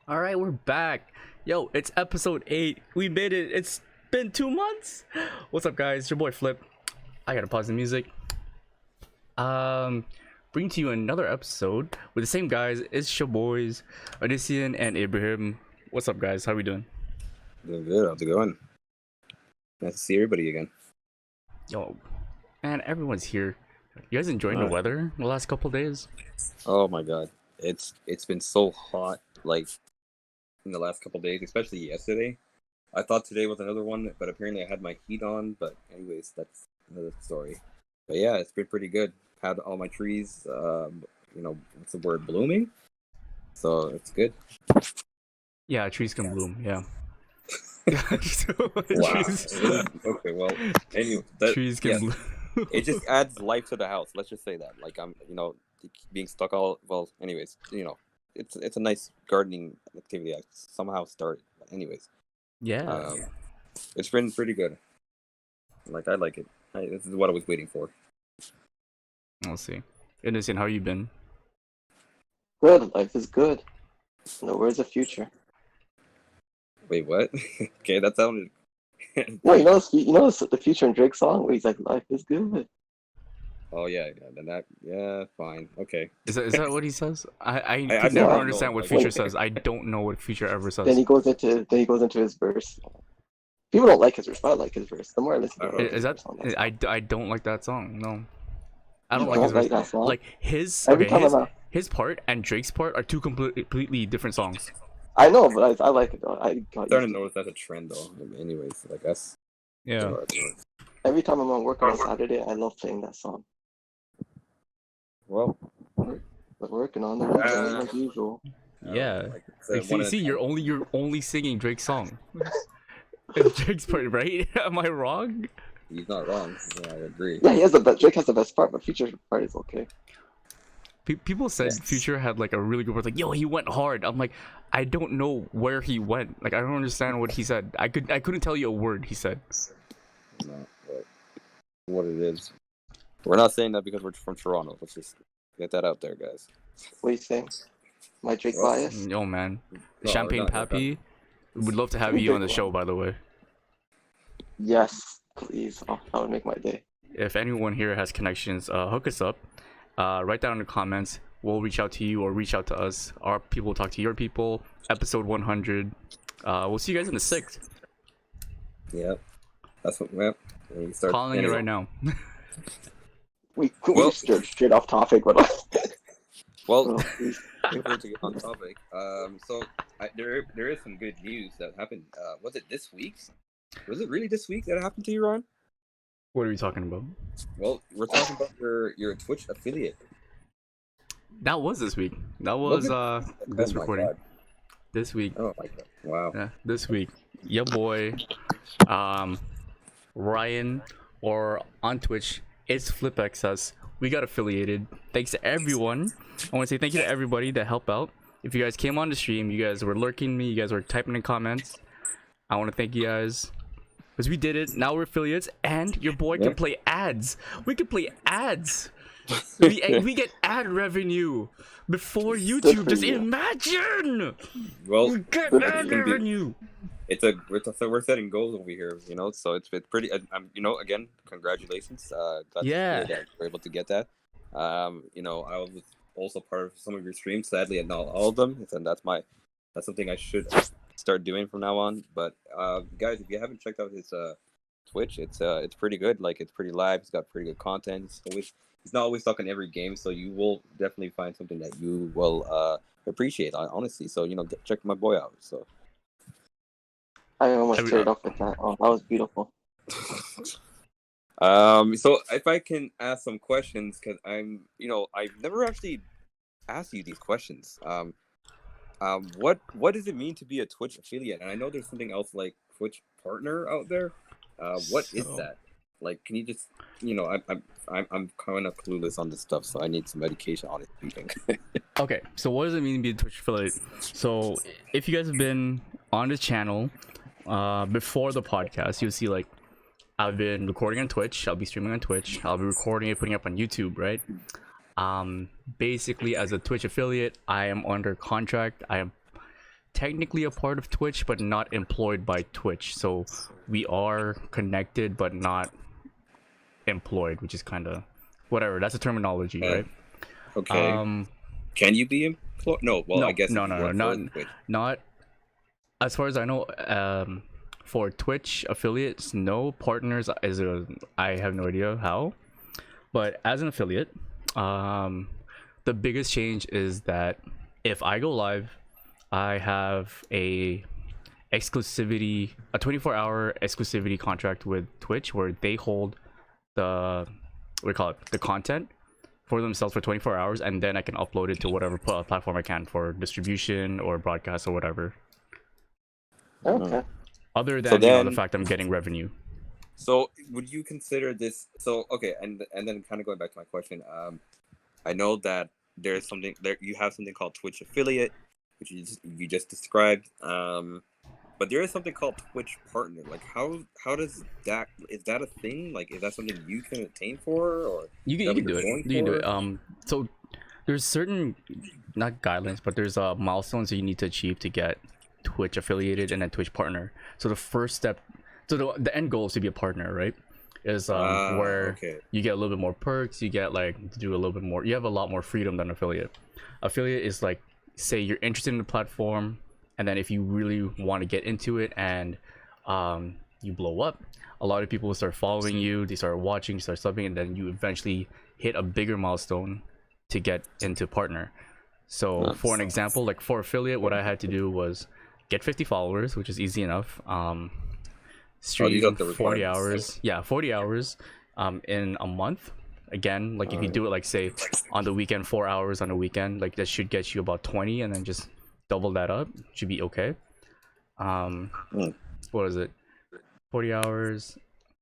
All right, we're back. Yo, it's episode 8. We made it. It's been 2 months. What's up, guys? It's your boy Flip. I gotta pause the music. Bring to you another episode with the same guys. It's your boys, Odyssean and Abraham. What's up, guys? How we doing? Doing good. How's it going? Nice to see everybody again. Yo, man, everyone's here. You guys enjoying the weather the last couple days? Oh my god, it's been so hot. Like in the last couple days, especially yesterday. I thought today was another one, but apparently I had my heat on. But anyways, that's another story. But yeah, it's been pretty good. Had all my trees, what's the word, blooming. So it's good. Yeah, trees can bloom. Yeah. Wow. Okay. Well, anyway, trees can bloom. It just adds life to the house. Let's just say that. Like being stuck all well. Anyways, it's a nice gardening activity I somehow started. But anyways, Yeah. It's been pretty good. Like I like it. This is what I was waiting for. We'll see. Innocent, how you been? Good, life is good. No, where's the future? Wait, what? Okay, that sounded. No, the future in Drake's song where he's like, "Life is good." Oh yeah. Then fine. Okay. Is that what he says? I I never don't understand know, what like, Future says. I don't know what Future ever says. Then he goes into his verse. People don't like his verse, but I like his verse. The more I listen to it, Is that I don't like that song. No, I don't You like his don't like verse. that song? Like his Every time his part and Drake's part are two completely different songs. I know, but I like it though. I'm starting to notice that's a trend though. Anyways, like that's. Yeah. Every time I'm on work on a Saturday, I love playing that song. Well, but working on the weekend like usual. Yeah. Like, see, you're only singing Drake's song. It's Drake's part, right? Am I wrong? He's not wrong. Yeah, I agree. Yeah, Drake has the best part, but Future's part is okay. People said Future had like a really good word, like, yo, he went hard. I'm like, I don't know where he went. Like, I don't understand what he said. I couldn't tell you a word he said. No, what it is. We're not saying that because we're from Toronto. Let's just get that out there, guys. What are you saying? My Drake bias? Yo, man. No, Champagne Pappy, would love to have you on the show, by the way. Yes, please. Oh, that would make my day. If anyone here has connections, hook us up. Write down in the comments. We'll reach out to you or reach out to us. Our people will talk to your people. Episode 100. We'll see you guys in the 6th. Yep. That's what we start Calling it right now. We straight off topic, but well, to get on topic. So there is some good news that happened. Was it this week? Was it really this week that it happened to you, Ron? What are we talking about? Well, we're talking about your Twitch affiliate. That was this week. That was this recording. God. This week. Oh my god! Wow. Yeah, this week. Your boy, Ryan, or on Twitch, it's FlipXS. We got affiliated. Thanks to everyone. I want to say thank you to everybody that helped out. If you guys came on the stream, you guys were lurking me, you guys were typing in comments. I want to thank you guys. Because we did it. Now we're affiliates, and your boy can play ads. We can play ads. we get ad revenue before YouTube. Just imagine. Well, we get ad revenue. We're setting goals over here, So it's pretty. Again, congratulations. Glad that we're able to get that. I was also part of some of your streams. Sadly, not all of them, and that's something I should start doing from now on. But guys, if you haven't checked out his Twitch, it's pretty good. Like, it's pretty live. He's got pretty good content. He's not always stuck in every game, so you will definitely find something that you will appreciate, honestly. So check my boy out. So I almost teared up with that. Oh, that was beautiful. So if I can ask some questions, because I've never actually asked you these questions. What does it mean to be a Twitch affiliate? And I know there's something else like Twitch partner out there. What is that? Like, can you just, I'm kind of clueless on this stuff, so I need some education on it. Okay, so what does it mean to be a Twitch affiliate? So if you guys have been on this channel before the podcast, you'll see like I've been recording on Twitch. I'll be streaming on Twitch. I'll be recording it, putting it up on YouTube, right? Basically, as a Twitch affiliate, I am under contract. I am technically a part of Twitch, but not employed by Twitch. So we are connected, but not employed, which is kind of whatever. That's a terminology, right? Okay. Can you be employed? No. Well, no, I guess no, if you no, work no, for not, Twitch. not as far as I know. For Twitch affiliates, no. Partners is I have no idea how, but as an affiliate, the biggest change is that if I go live, I have a 24-hour exclusivity contract with Twitch where they hold the the content for themselves for 24 hours, and then I can upload it to whatever platform I can for distribution or broadcast or whatever. Okay. Other So than the then- fact I'm getting revenue. So would you consider this? So okay, and then kind of going back to my question. I know that there's something there. You have something called Twitch affiliate, which you just described. But there is something called Twitch partner. Like how does that, is that a thing? Like is that something you can attain for, or You can do it. You can do it. So there's certain, not guidelines, but there's milestones that you need to achieve to get Twitch affiliated and then Twitch partner. So the first step, so the end goal is to be a partner, right? Is where okay. you get a little bit more perks, you get like to do a little bit more, you have a lot more freedom than affiliate. Affiliate is like, say you're interested in the platform, and then if you really want to get into it and you blow up, a lot of people will start following you, they start watching, start subbing, and then you eventually hit a bigger milestone to get into partner. So for an example, like for affiliate, what I had to do was get 50 followers, which is easy enough. Stream 40 hours. Yeah, 40 hours in a month. Again, like if you do it like say on the weekend, 4 hours on a weekend, like that should get you about 20, and then just double that up, should be okay. What is it? 40 hours.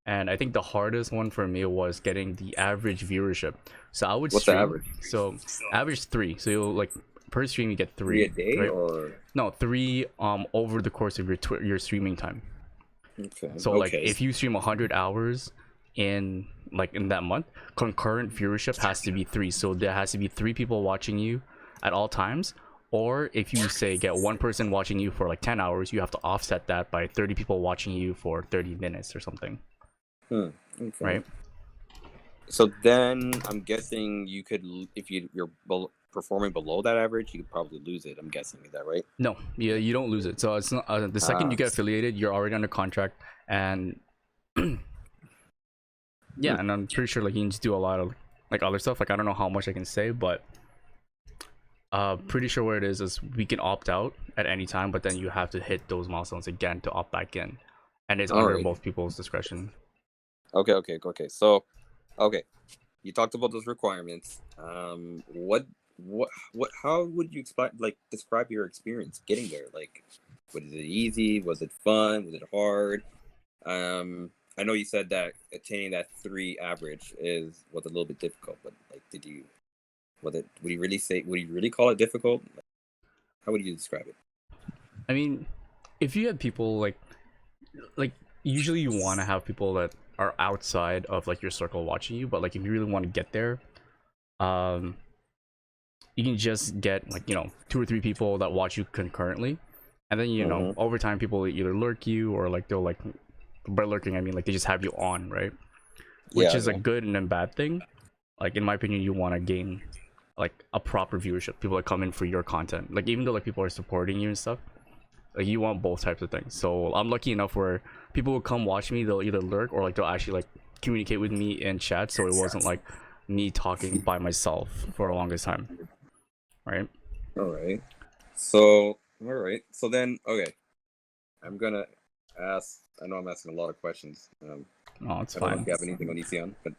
And I think the hardest one for me was getting the average viewership. So I would What's stream, the average? So average 3. So you'll like per stream you get 3 a day, right? or No, 3 over the course of your streaming time. okay. So like if you stream 100 hours in that month, concurrent viewership has to be 3. So there has to be 3 people watching you at all times. Or if you say get 1 person watching you for like 10 hours, you have to offset that by 30 people watching you for 30 minutes or something. Okay. Right? So then I'm guessing you could, if you're performing below that average, you could probably lose it. I'm guessing, is that right? No, yeah, you don't lose it. So it's not the second you get affiliated, you're already under contract, and yeah, and I'm pretty sure like you can just do a lot of like other stuff. Like I don't know how much I can say, but pretty sure what it is we can opt out at any time, but then you have to hit those milestones again to opt back in, and it's under both people's discretion. Okay. So, okay, you talked about those requirements. What, how would you describe your experience getting there? Like, was it easy? Was it fun? Was it hard? I know you said that attaining that 3 average was a little bit difficult, but like, would you really call it difficult? How would you describe it? I mean, if you have people like usually you want to have people that are outside of like your circle watching you, but like if you really want to get there, you can just get like 2 or 3 people that watch you concurrently, and then over time people will either lurk you, or like they'll like, by lurking I mean like they just have you on, right? Which is a good and a bad thing. Like in my opinion, you want to gain like a proper viewership, people that come in for your content. Like even though like people are supporting you and stuff, like you want both types of things. So I'm lucky enough where people will come watch me, they'll either lurk or like they'll actually like communicate with me in chat, so it wasn't like me talking by myself for the longest time, right? All right, so then okay, I'm gonna ask, I know I'm asking a lot of questions. Oh, it's I don't know fine. if you have anything on ECN, but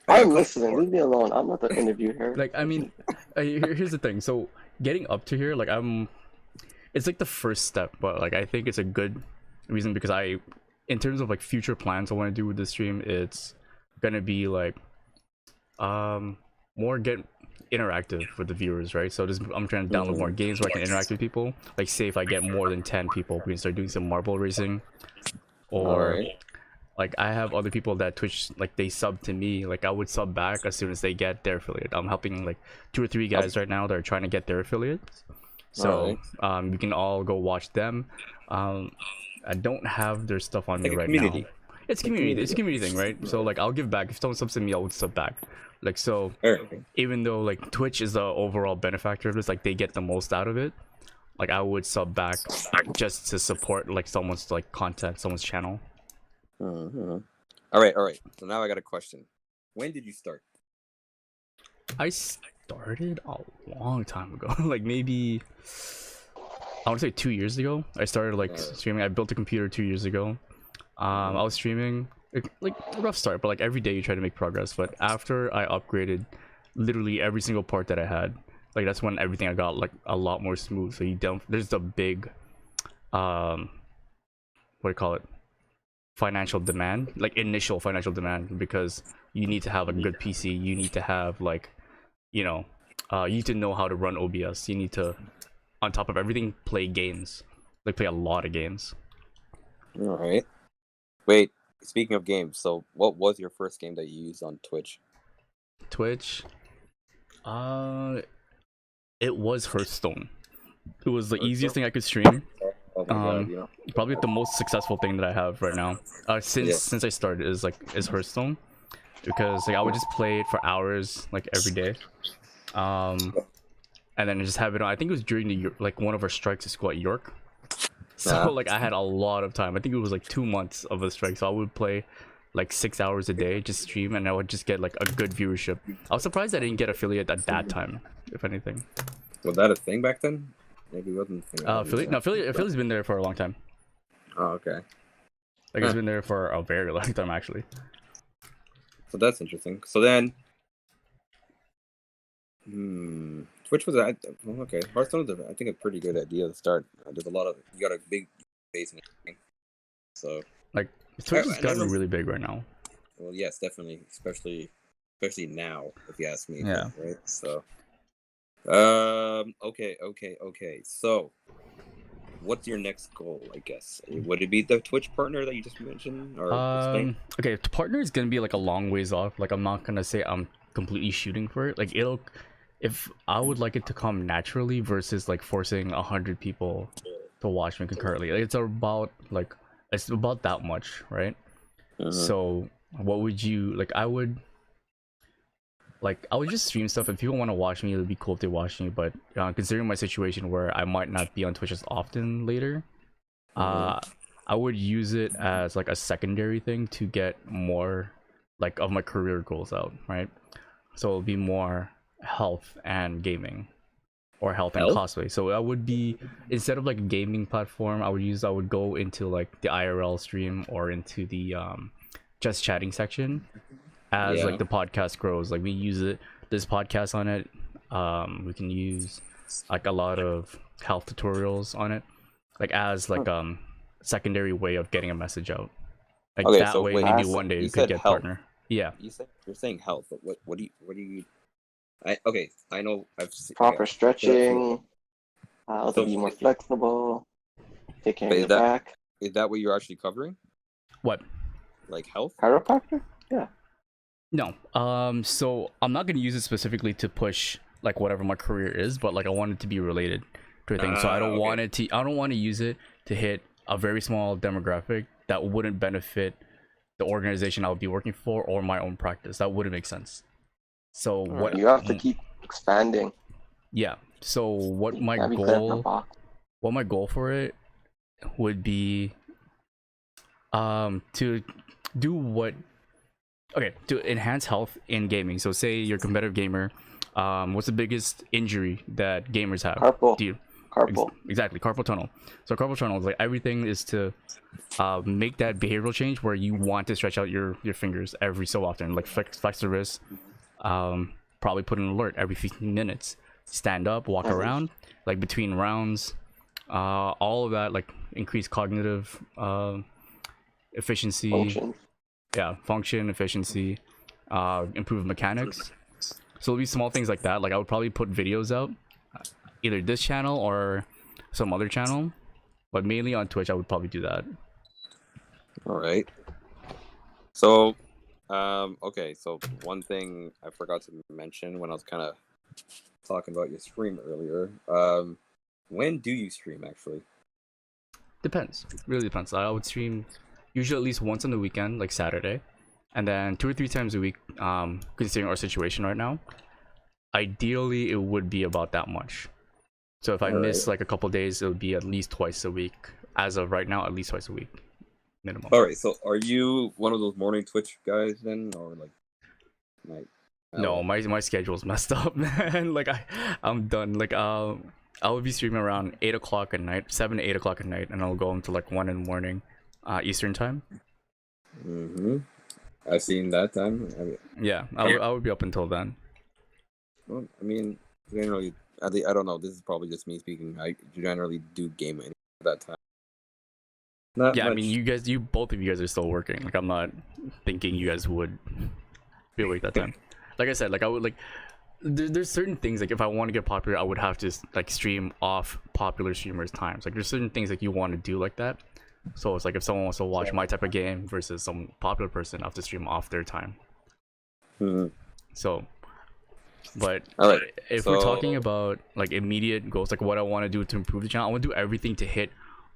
I'm listening. Leave me alone. I'm not the interview here. Like I mean, here's the thing. So getting up to here, like it's like the first step, but like I think it's a good reason, because in terms of like future plans I want to do with this stream, it's gonna be like more get interactive with the viewers, right? So I'm trying to download more games where I can interact with people. Like say if I get more than 10 people, we can start doing some marble racing, or like I have other people that Twitch, like they sub to me, like I would sub back as soon as they get their affiliate. I'm helping like 2 or 3 guys right now that are trying to get their affiliates. So you can all go watch them. I don't have their stuff on me Like a right community. now. It's community. It's a community thing, right? So like I'll give back if someone subs to me, I'll sub back. Like so, even though like Twitch is the overall benefactor of this, like they get the most out of it. Like I would sub back just to support like someone's like content, someone's channel. All right. So now I got a question. When did you start? I started a long time ago. Like maybe I want to say 2 years ago. I started like streaming. I built a computer 2 years ago. I was streaming like a rough start, but like every day you try to make progress. But after I upgraded literally every single part that I had, like that's when everything I got like a lot more smooth. So you don't, there's the big what do you call it, financial demand, like initial financial demand, because you need to have a good PC, you need to have like, you know, you need to know how to run OBS, you need to, on top of everything, play games, like play a lot of games. All right. Wait, speaking of games, so what was your first game that you used on Twitch? It was Hearthstone. It was the easiest thing I could stream. Oh my god, you know. Probably the most successful thing that I have right now. Since I started is Hearthstone, because like I would just play it for hours like every day. And then just have it on. I think it was during the like one of our strikes at school at York. So like I had a lot of time. I think it was like 2 months of a strike. So I would play like 6 hours a day, just stream, and I would just get like a good viewership. I was surprised I didn't get affiliate at that time, if anything. Was that a thing back then? Maybe it wasn't. Affiliate's been there for a long time. Oh, okay. Like it's been there for a very long time actually. So that's interesting. So then, Twitch was okay. Hearthstone was, I think, a pretty good idea to start. There's a lot of, you got a big base and everything. So like Twitch has gotten really big right now. Well, yes, definitely, especially now, if you ask me. Yeah. Right. So, okay. So, what's your next goal? I guess would it be the Twitch partner that you just mentioned? Or okay, the partner is gonna be like a long ways off. Like I'm not gonna say I'm completely shooting for it. Like if I would like it to come naturally versus like forcing 100 people to watch me concurrently. Like it's about that much, right? So what would you like? I would just stream stuff. If people want to watch me, it would be cool if they watch me. But considering my situation where I might not be on Twitch as often later, I would use it as like a secondary thing to get more like of my career goals out, right? So it'll be more health and gaming, or health and cosplay. So I would be, instead of like a gaming platform, I would go into like the IRL stream or into the just chatting section as like the podcast grows. Like we use it, this podcast on it. We can use like a lot of health tutorials on it, like as like secondary way of getting a message out. Like okay, that so way, maybe one day you could get health. partner. Yeah. You're saying health, but what do you? I know I've seen proper stretching. To be more flexible. Take care of your back. Is that what you're actually covering? What? Like health? Chiropractor? Yeah. No. So I'm not gonna use it specifically to push like whatever my career is, but like I want it to be related to a thing. So I don't want to use it to hit a very small demographic that wouldn't benefit the organization I would be working for or my own practice. That wouldn't make sense. So what you have to keep expanding. Yeah. So what my goal for it would be to do to enhance health in gaming. So say you're a competitive gamer, what's the biggest injury that gamers have? Carpal. Exactly, carpal tunnel. So carpal tunnel is like everything is to make that behavioral change where you want to stretch out your fingers every so often, like flex the wrist, probably put an alert every 15 minutes, stand up, walk around, like between rounds, all of that, like increase cognitive efficiency, function, efficiency, improve mechanics. So it'll be small things like that. Like I would probably put videos out, either this channel or some other channel, but mainly on Twitch I would probably do that. All right. So okay, so one thing I forgot to mention when I was kind of talking about your stream earlier, When do you stream actually? Depends. Really depends. I would stream usually at least once on the weekend, like Saturday, and then 2 or 3 times a week. Considering our situation right now, ideally it would be about that much. So if I miss like a couple days, it would be at least twice a week. As of right now, at least twice a week, minimum. All right. So are you one of those morning Twitch guys then, or like night? No, my schedule's messed up, man. Like I'm done. Like I will be streaming around 8 o'clock at night, 7 to 8 o'clock at night, and I'll go until like 1 in the morning, Eastern time. I've seen that time. Yeah, I would be up until then. Well, I mean, generally, I don't know. This is probably just me speaking. I generally do gaming at that time. Not yeah, much. I mean, both of you guys are still working. Like I'm not thinking you guys would be awake that time. Like I said, like I would like. There's certain things like if I want to get popular, I would have to like stream off popular streamers' times. Like there's certain things like you want to do like that. So it's like if someone wants to watch my type of game versus some popular person, I have to stream off their time. So, but if we're talking about like immediate goals, like what I want to do to improve the channel, I want to do everything to hit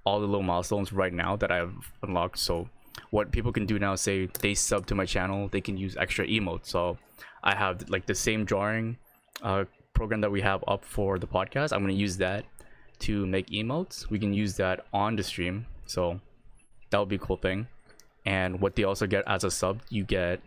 all the little milestones right now that I've unlocked. So what people can do now is say they sub to my channel, they can use extra emotes. So I have like the same drawing program that we have up for the podcast. I'm going to use that to make emotes. We can use that on the stream, so that would be a cool thing. And what they also get as a sub, you get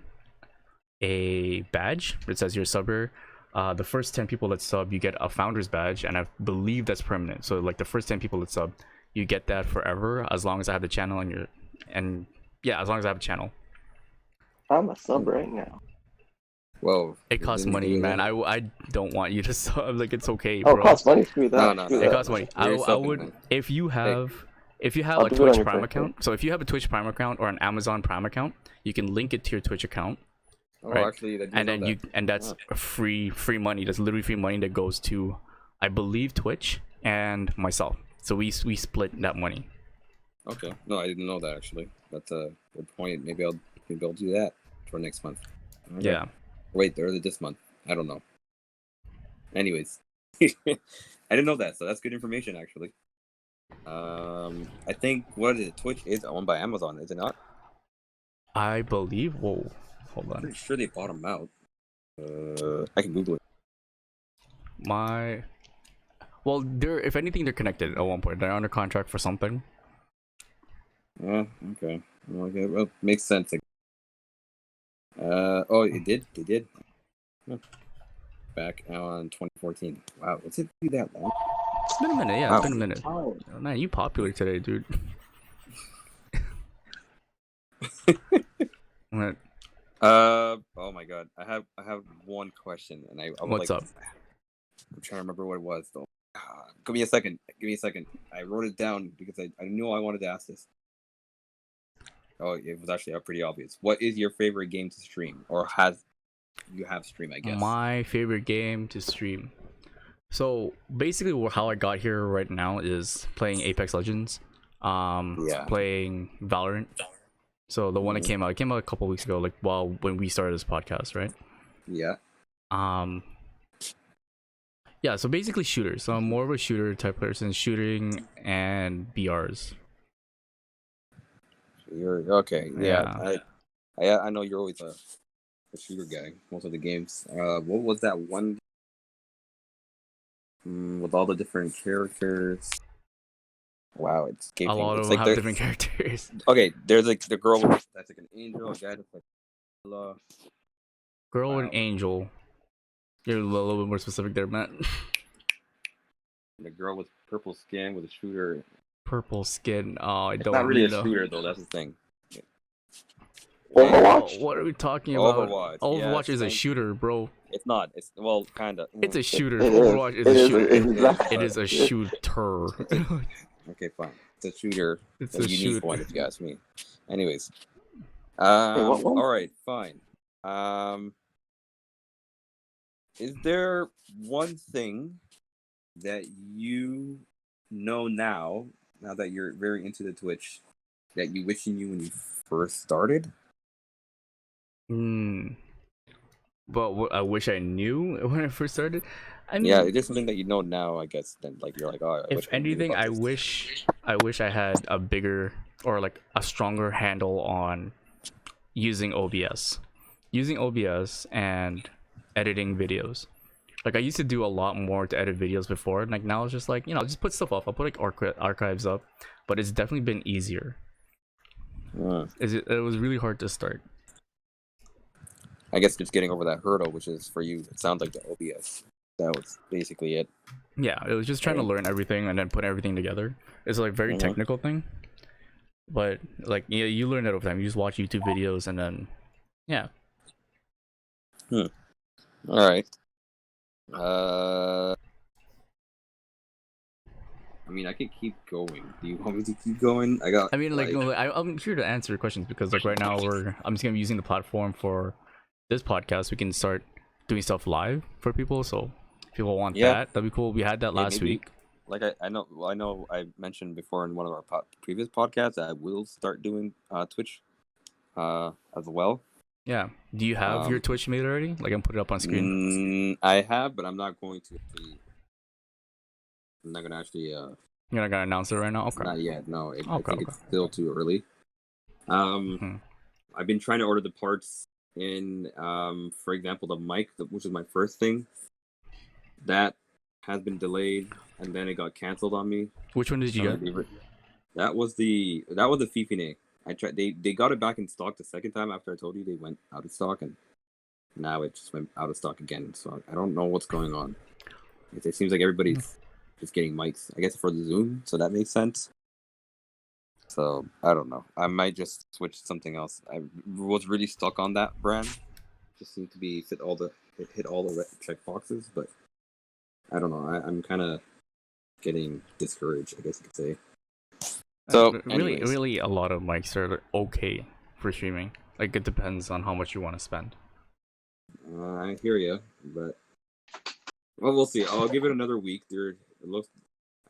a badge that says you're a subber. The first 10 people that sub, you get a founder's badge, and I believe that's permanent. So like the first 10 people that sub, you get that forever as long as I have the channel and yeah, as long as I have a channel. I'm a sub right now. Whoa. It costs money, man. I don't want you to sub. Like it's okay, Oh, bro. it costs money for that. No. It costs money. I would man. if you have I'll a do it on Twitch your Prime birthday. account. So if you have a Twitch Prime account or an Amazon Prime account, you can link it to your Twitch account. Right? Actually, and then that's free money. That's literally free money that goes to, I believe, Twitch and myself. So we split that money. Okay. No, I didn't know that actually. That's a good point. Maybe I'll do that for next month. Okay. Yeah. Wait, or this month? I don't know. Anyways, I didn't know that, so that's good information actually. I think Twitch is owned by Amazon, is it not? I believe. Whoa, hold I'm on. pretty sure they bought them out. I can Google it. Well, if anything, they're connected at one point. They're under contract for something. Yeah. Okay. Well, makes sense. Oh, it did. They did. Huh. Back on 2014. Wow, what's it be that long? It's been a minute. Yeah, Wow. it's been a minute. Oh, man, you popular today, dude. What? Oh my God, I have one question, and I What's up? I'm trying to remember what it was though. Give me a second. I wrote it down because I knew I wanted to ask this. Oh, it was actually pretty obvious. What is your favorite game to stream, or you have stream? I guess My favorite game to stream. So basically, how I got here right now is playing Apex Legends. Playing Valorant. So the one that came out a couple weeks ago, like when we started this podcast, right? Yeah. Yeah, so basically shooters. So I'm more of a shooter type person, shooting and BRs. You're okay. Yeah. I know you're always a shooter guy. Most of the games. What was that one with all the different characters? Wow, it's a lot of them have different characters. Okay, there's like the girl that's like an angel, a guy that's like girl and angel. You're a little bit more specific there, Matt. The girl with purple skin with a shooter. Purple skin. Oh, I don't. Not really know. a shooter though. That's the thing. Overwatch? What are we talking about? Overwatch is a shooter, bro. It's not. It's kind of. It's a shooter. It Overwatch is a shooter. Exactly. It is a shooter. Okay, fine. It's a shooter. It's a a unique shooter. one, if you ask me. Anyways, what one? all right, fine. Is there one thing that you know now that you're very into the Twitch, that you wish you knew when you first started? But what I wish I knew when I first started. I mean, yeah, it is something that you know now, I guess. Then like you're like, oh, I if wish I knew anything, about I this. wish I had a bigger or like a stronger handle on using OBS, and editing videos. Like I used to do a lot more to edit videos before. Like now it's just like, just put stuff up. I'll put like archives up, but it's definitely been easier. It was really hard to start. I guess just getting over that hurdle, which is for you, it sounds like the OBS. That was basically it. Yeah, it was just trying to learn everything and then put everything together. It's like very technical thing, but like you learn it over time. You just watch YouTube videos and then All right. I mean, I could keep going. Do you want me to keep going? I mean, like, no, I'm here to answer questions because like right now I'm just gonna be using the platform for this podcast. We can start doing stuff live for people, so if people want that'd be cool. We had that last week. Like I know I mentioned before in one of our previous podcasts that I will start doing Twitch as well. Yeah. Do you have your Twitch made already? Like, I'm put it up on screen. I have, but I'm not going to. I'm not gonna actually. You're not gonna announce it right now. Okay. Not yet. No. I think it's still too early. I've been trying to order the parts in. For example, the mic, which is my first thing. That has been delayed, and then it got canceled on me. Which one did you get? That was the Fifine. I tried. They got it back in stock the second time after I told you they went out of stock, and now it just went out of stock again. So I don't know what's going on. It seems like everybody's just getting mics, I guess, for the Zoom, so that makes sense. So I don't know. I might just switch to something else. I was really stuck on that brand. Just seemed to be hit all the check boxes, but I don't know. I'm kind of getting discouraged, I guess you could say. So really, a lot of mics are okay for streaming. Like it depends on how much you want to spend. I hear you, but well, we'll see. I'll give it another week. I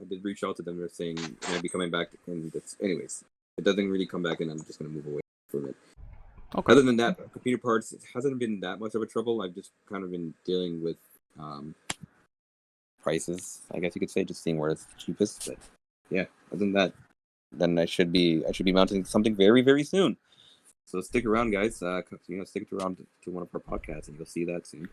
did reach out to them. They're saying I'll be coming back, and anyways, it doesn't really come back, and I'm just gonna move away from it. Okay. Other than that, computer parts, it hasn't been that much of a trouble. I've just kind of been dealing with prices, I guess you could say, just seeing where it's cheapest. But yeah, other than that, then I should be mounting something very, very soon. So stick around, guys. Stick around to one of our podcasts, and you'll see that soon.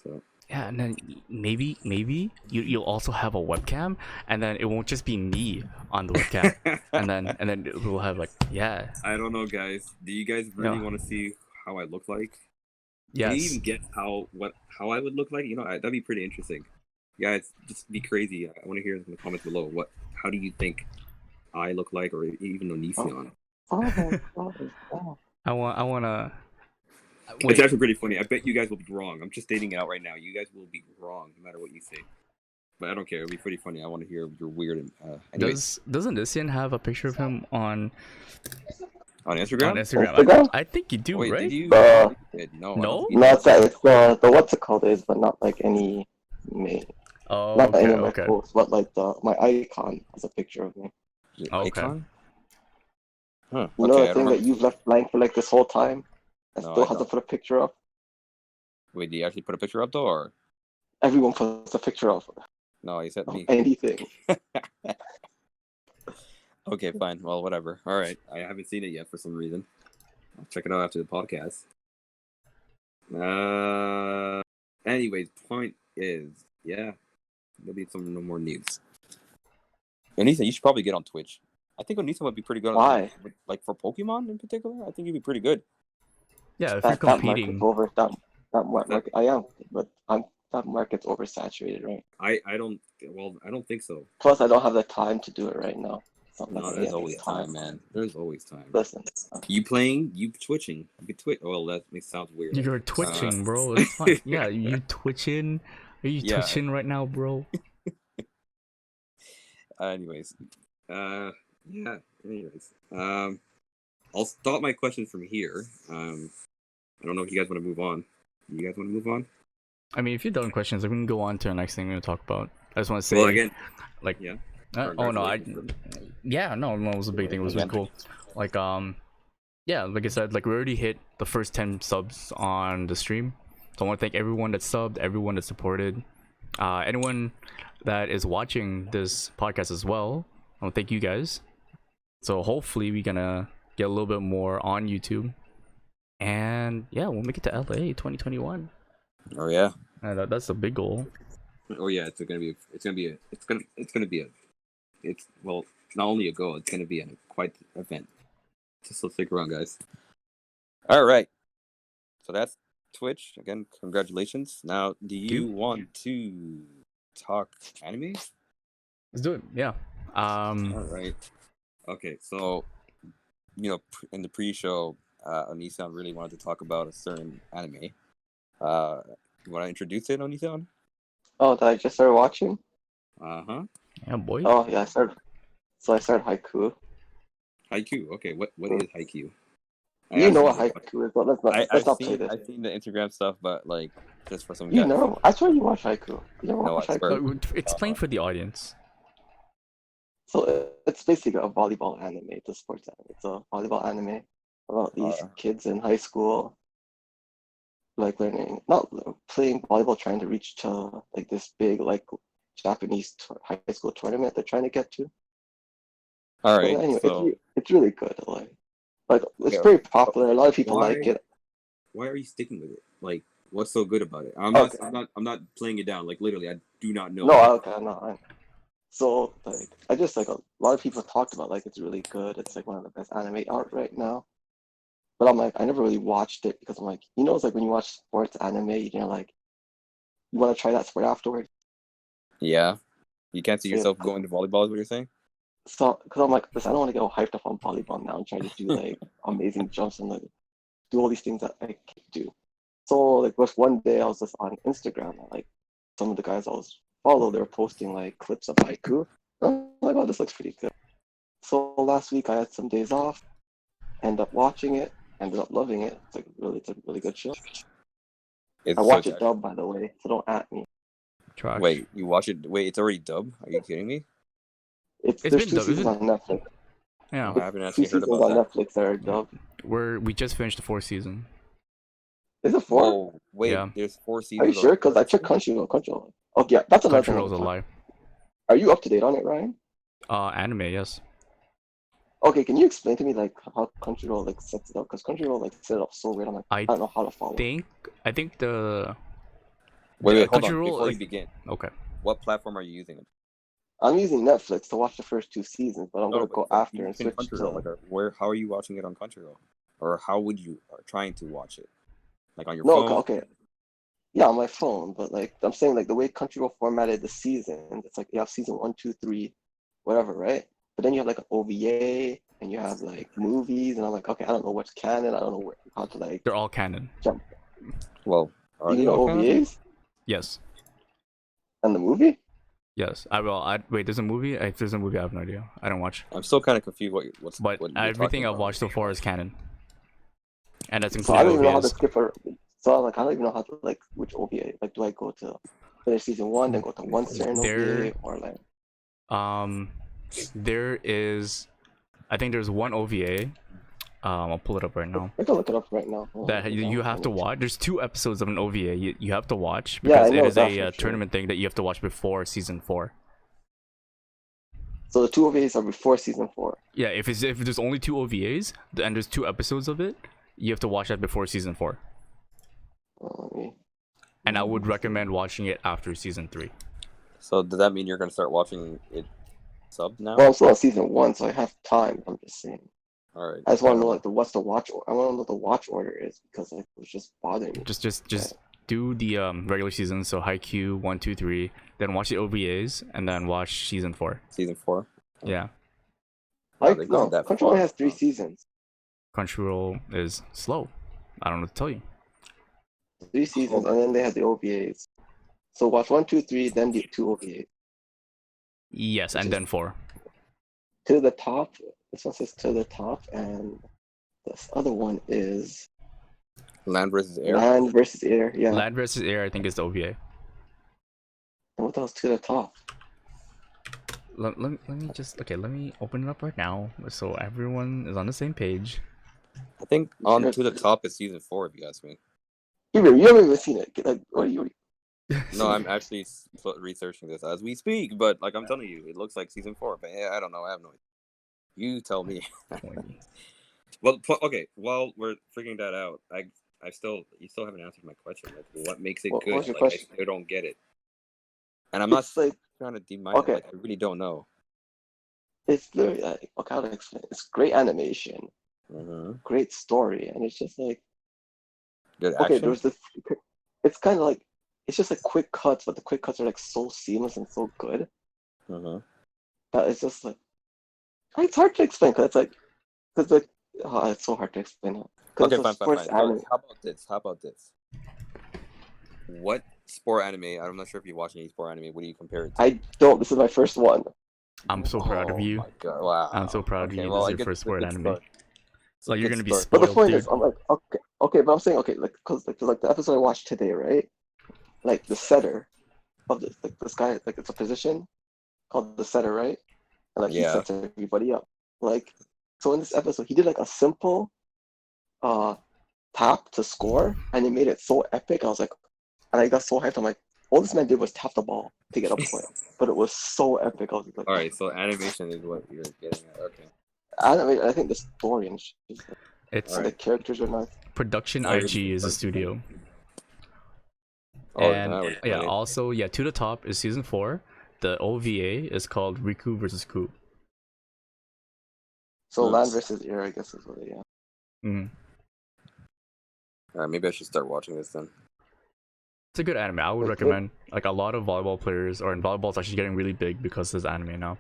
So yeah, and then maybe you'll also have a webcam, and then it won't just be me on the webcam, and then we'll have like I don't know, guys. Do you guys really want to see how I look like? Yes. Do you even get how I would look like? That'd be pretty interesting. Guys, just be crazy. I want to hear in the comments below. How do you think I look like, or even Onision? I wanna. It's actually pretty funny. I bet you guys will be wrong. I'm just stating it out right now. You guys will be wrong no matter what you say. But I don't care. It'll be pretty funny. I want to hear your weird. Doesn't Onision have a picture of him on Instagram? On Instagram. I think you do. Wait, right? Did you? No. No. It's the what's it called is, but not like any name. Oh, not okay, any of my posts, but like my icon has a picture of me. Icon? Huh. You know the thing that you've left blank for like this whole time? I still have to put a picture up. Wait, do you actually put a picture up though, or? Everyone puts a picture up. No, you said me. Anything. Okay, fine. Well, whatever. All right. I haven't seen it yet for some reason. I'll check it out after the podcast. Anyways, point is, there'll be no more news. Anissa, you should probably get on Twitch. I think Anissa would be pretty good. Why? Like for Pokemon in particular, I think you'd be pretty good. Yeah, if you're competing. That market, I am, but that market's oversaturated, right? I don't think so. Plus, I don't have the time to do it right now. No, there's always time, man. There's always time. Listen. You playing? You twitching? You could twitch. Well, that sounds weird. You're twitching, bro. It's fine. Yeah, you twitching? Are you twitching right now, bro? Anyways, I'll stop my questions from here. I don't know if you guys want to move on. You guys want to move on? I mean, if you're done with questions, we can go on to the next thing we're gonna talk about. I just want to say, it was a big thing. It was really cool. Like like I said, like we already hit the first 10 subs on the stream. So I want to thank everyone that subbed, everyone that supported. Anyone that is watching this podcast as well, I want to thank you guys. So hopefully we're gonna get a little bit more on YouTube, and yeah, we'll make it to LA 2021. Oh yeah. That's a big goal. Oh yeah. It's gonna be a. It's well, not only a goal. It's gonna be a quite event. So stick around, guys. All right. So that's Twitch again. Congratulations. Now, do you want to talk anime? Let's do it. Yeah. All right. Okay. So, in the pre-show, Onisan really wanted to talk about a certain anime. You want to introduce it, Onisan? Oh, that I just started watching? Uh-huh. Yeah, boy. Oh, yeah, I started Haiku. Haiku. Okay, what is Haiku? You know what Haiku is, but let's not play this. I've seen the Instagram stuff, but like just for some You guys. know, I swear you watch Haiku. You never No, watch I swear. Haiku? Explain for the audience. So it's basically a volleyball anime. It's a sports anime. It's a volleyball anime about these kids in high school, like not playing volleyball, trying to reach to like this big like Japanese high school tournament they're trying to get to. All right. But anyway, so it's really good. Like it's very popular. A lot of people like it. Why are you sticking with it? Like, what's so good about it? I'm not playing it down. Like literally, I do not know. No, okay, no. So like, I just like a lot of people talked about like it's really good. It's like one of the best anime out right now. But I'm like, I never really watched it because I'm like, it's like when you watch sports anime, like you want to try that sport afterwards. Yeah, you can't see yourself going to volleyball. Is what you're saying? So, because I'm like, listen, I don't want to get all hyped up on volleyball now and try to do like amazing jumps and like do all these things that I can't do. So like, was one day I was just on Instagram and like some of the guys I was follow, they were posting like clips of Haiku. I'm like, oh, this looks pretty good. So last week I had some days off, ended up watching it, ended up loving it. It's a really good show. I watch it dubbed, by the way, so don't at me. Trash. Wait, you watch it? Wait, it's already dubbed? Are you kidding me? There's been 2 seasons on Netflix. Yeah, I haven't actually heard about that. Netflix that are dubbed. We just finished the 4th season. Is it 4? Oh, wait, yeah. There's 4 seasons. Are you sure? Because I checked Crunchyroll. Oh yeah, that's another thing. Crunchyroll's a lie. Are you up to date on it, Ryan? Anime, yes. Okay, can you explain to me like how Crunchyroll like sets it up? Because Crunchyroll like set it up so weird. I'm like, I don't know how to follow. I think the wait, hold on. Crunchyroll, Before you begin. Okay. What platform are you using? I'm using Netflix to watch the first 2 seasons, but I'm gonna go after and switch to. How are you watching it on Crunchyroll? Or how would you are trying to watch it? Like on your phone? No, okay. Yeah, on my phone, but like I'm saying, like the way Crunchyroll formatted the season, it's like you have season 1, 2, 3, whatever, right? But then you have like an OVA and you have like movies, and I'm like, okay, I don't know what's canon. I don't know how to like. They're all canon. Jump. Well, are they all OVAs? Yes. And the movie? Yes, I will. Wait, there's a movie? If there's a movie, I have no idea. I don't watch. I'm still kind of confused. But everything I've watched so far is canon, and that's including so I don't even know how to OVAs. skip her. So like, I don't even know how to like which OVA. Like, do I go to finish season 1, then go to one certain OVA, or like? There is, I think there's one OVA. I'll pull it up right now. I can look it up right now. That you have to watch. There's 2 episodes of an OVA you have to watch because it is a tournament thing that you have to watch before season 4. So the 2 OVAs are before season 4. Yeah, if there's only 2 OVAs and there's 2 episodes of it, you have to watch that before season 4. And I would recommend watching it after season 3. So does that mean you're gonna start watching it sub now? Well, I'm still on season 1, so I have time. I'm just saying. All right. I just want to know like what's the watch. I want to know what the watch order is because like, it was just bothering me. Just do the regular season, so Haikyuu 1, 2, 3, then watch the OVAs, and then watch season 4. Season 4. Yeah. Crunchyroll only has 3 seasons. Crunchyroll is slow. I don't know what to tell you. 3 seasons, and then they had the OVAs. So watch 1, 2, 3, then the 2 OVAs. Yes, and then 4. To the top. This one says to the top, and this other one is Land versus Air. Land versus Air, yeah. Land versus Air, I think, is the OVA. And what else to the top? Let me open it up right now so everyone is on the same page. I think on to the top is season 4, if you ask me. You haven't even seen it. Like, what are you? No, I'm actually researching this as we speak. But like I'm telling you, it looks like season 4. But yeah, I don't know. I have no idea. You tell me. 20. Well, okay. While we're figuring that out, you still haven't answered my question. Like, what makes it What good? was your Like, I question? still don't get it, and I'm not It's like trying to deny it. okay, Like, I really don't know. it's literally like okay, how to explain? It's great animation, Mm-hmm. great story, and it's just like Good okay, action. there's this. It's kind of like it's just like quick cuts, but the quick cuts are like so seamless and so good Mm-hmm. that it's just like it's hard to explain because like it's so hard to explain because Okay, it's a fine, fine, sports fine. So, anime. how about this? How about this? What sport anime? I'm not sure if you watch any sport anime. What do you compare it to? I don't. This is my first one. I'm so proud of Oh you. my god! I'm so Wow. proud of Okay, you. This well, is I your guess first it's a sport good anime. start. It's a Like you're good gonna be start. But the spoiled, point is, dude. I'm like, okay, but I'm saying, okay, like, cause the episode I watched today, right? Like the setter of this, like this guy, like it's a position called the setter, right? And like he Yeah. sets everybody up. Like, so in this episode, he did like a simple, uh, tap to score, and he made it so epic. I was like, and I got so hyped. I'm like, all this man did was tap the ball to get a point, but it was so epic. I was like, All right. So animation is what you're getting at. Okay. I think the story and It's All and the right. characters are nice. Production All right. IG is the studio. Oh, And now we're yeah, playing. also yeah, To the Top is season 4. The OVA is called Riku versus Ku. So Hmm. land versus air, I guess is what it, yeah. Mm. All right. Maybe I should start watching this then. It's a good anime. I would Like it, recommend. Like a lot of volleyball players, or in volleyball, it's actually getting really big because there's anime now.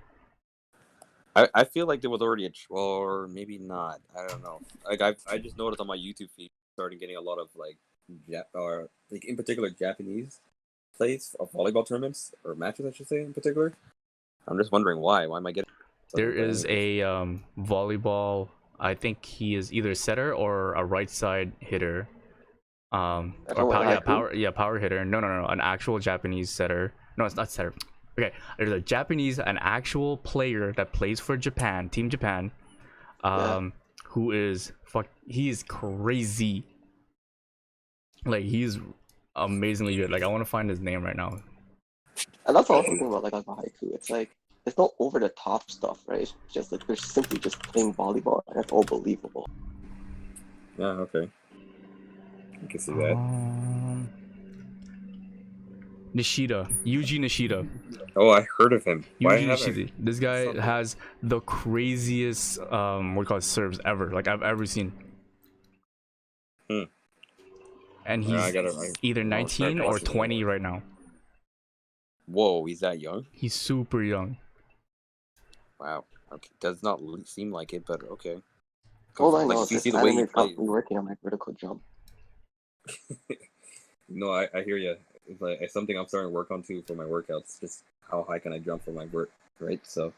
I feel like there was already or maybe not. I don't know. Like I just noticed on my YouTube feed starting getting a lot of like or like in particular Japanese plays of volleyball tournaments or matches, I should say in particular. I'm just wondering why. Why am I getting There suddenly? But is anyways, a volleyball. I think he is either setter or a right side hitter. I Or don't like haiku. power hitter. No, an actual Japanese setter. No, it's not setter. Okay, there's a Japanese, an actual player that plays for Japan, Team Japan. Yeah, Who is fuck? He is crazy. Like he's amazingly good. Like I want to find his name right now. and that's also the thing about like a haiku. It's like it's not over the top stuff, right? It's just like they're simply just playing volleyball, and it's all believable. yeah, okay, I can see that. Nishida, Yuji Nishida. Oh, I heard of him. Why Yuji have I Nishida. This guy something? has the craziest what do you call it, serves ever. Like I've ever seen. Hmm. And I he's gotta. either I'll start 19 or watching it. 20 right now. Whoa, he's that young? He's super young. Wow. Okay, does not seem like it, but okay. All I Like know if is you see this the way he anime plays. got me working on my vertical jump. No, I hear you. It's like it's something I'm starting to work on too for my workouts. Just how high can I jump for my work, right? So,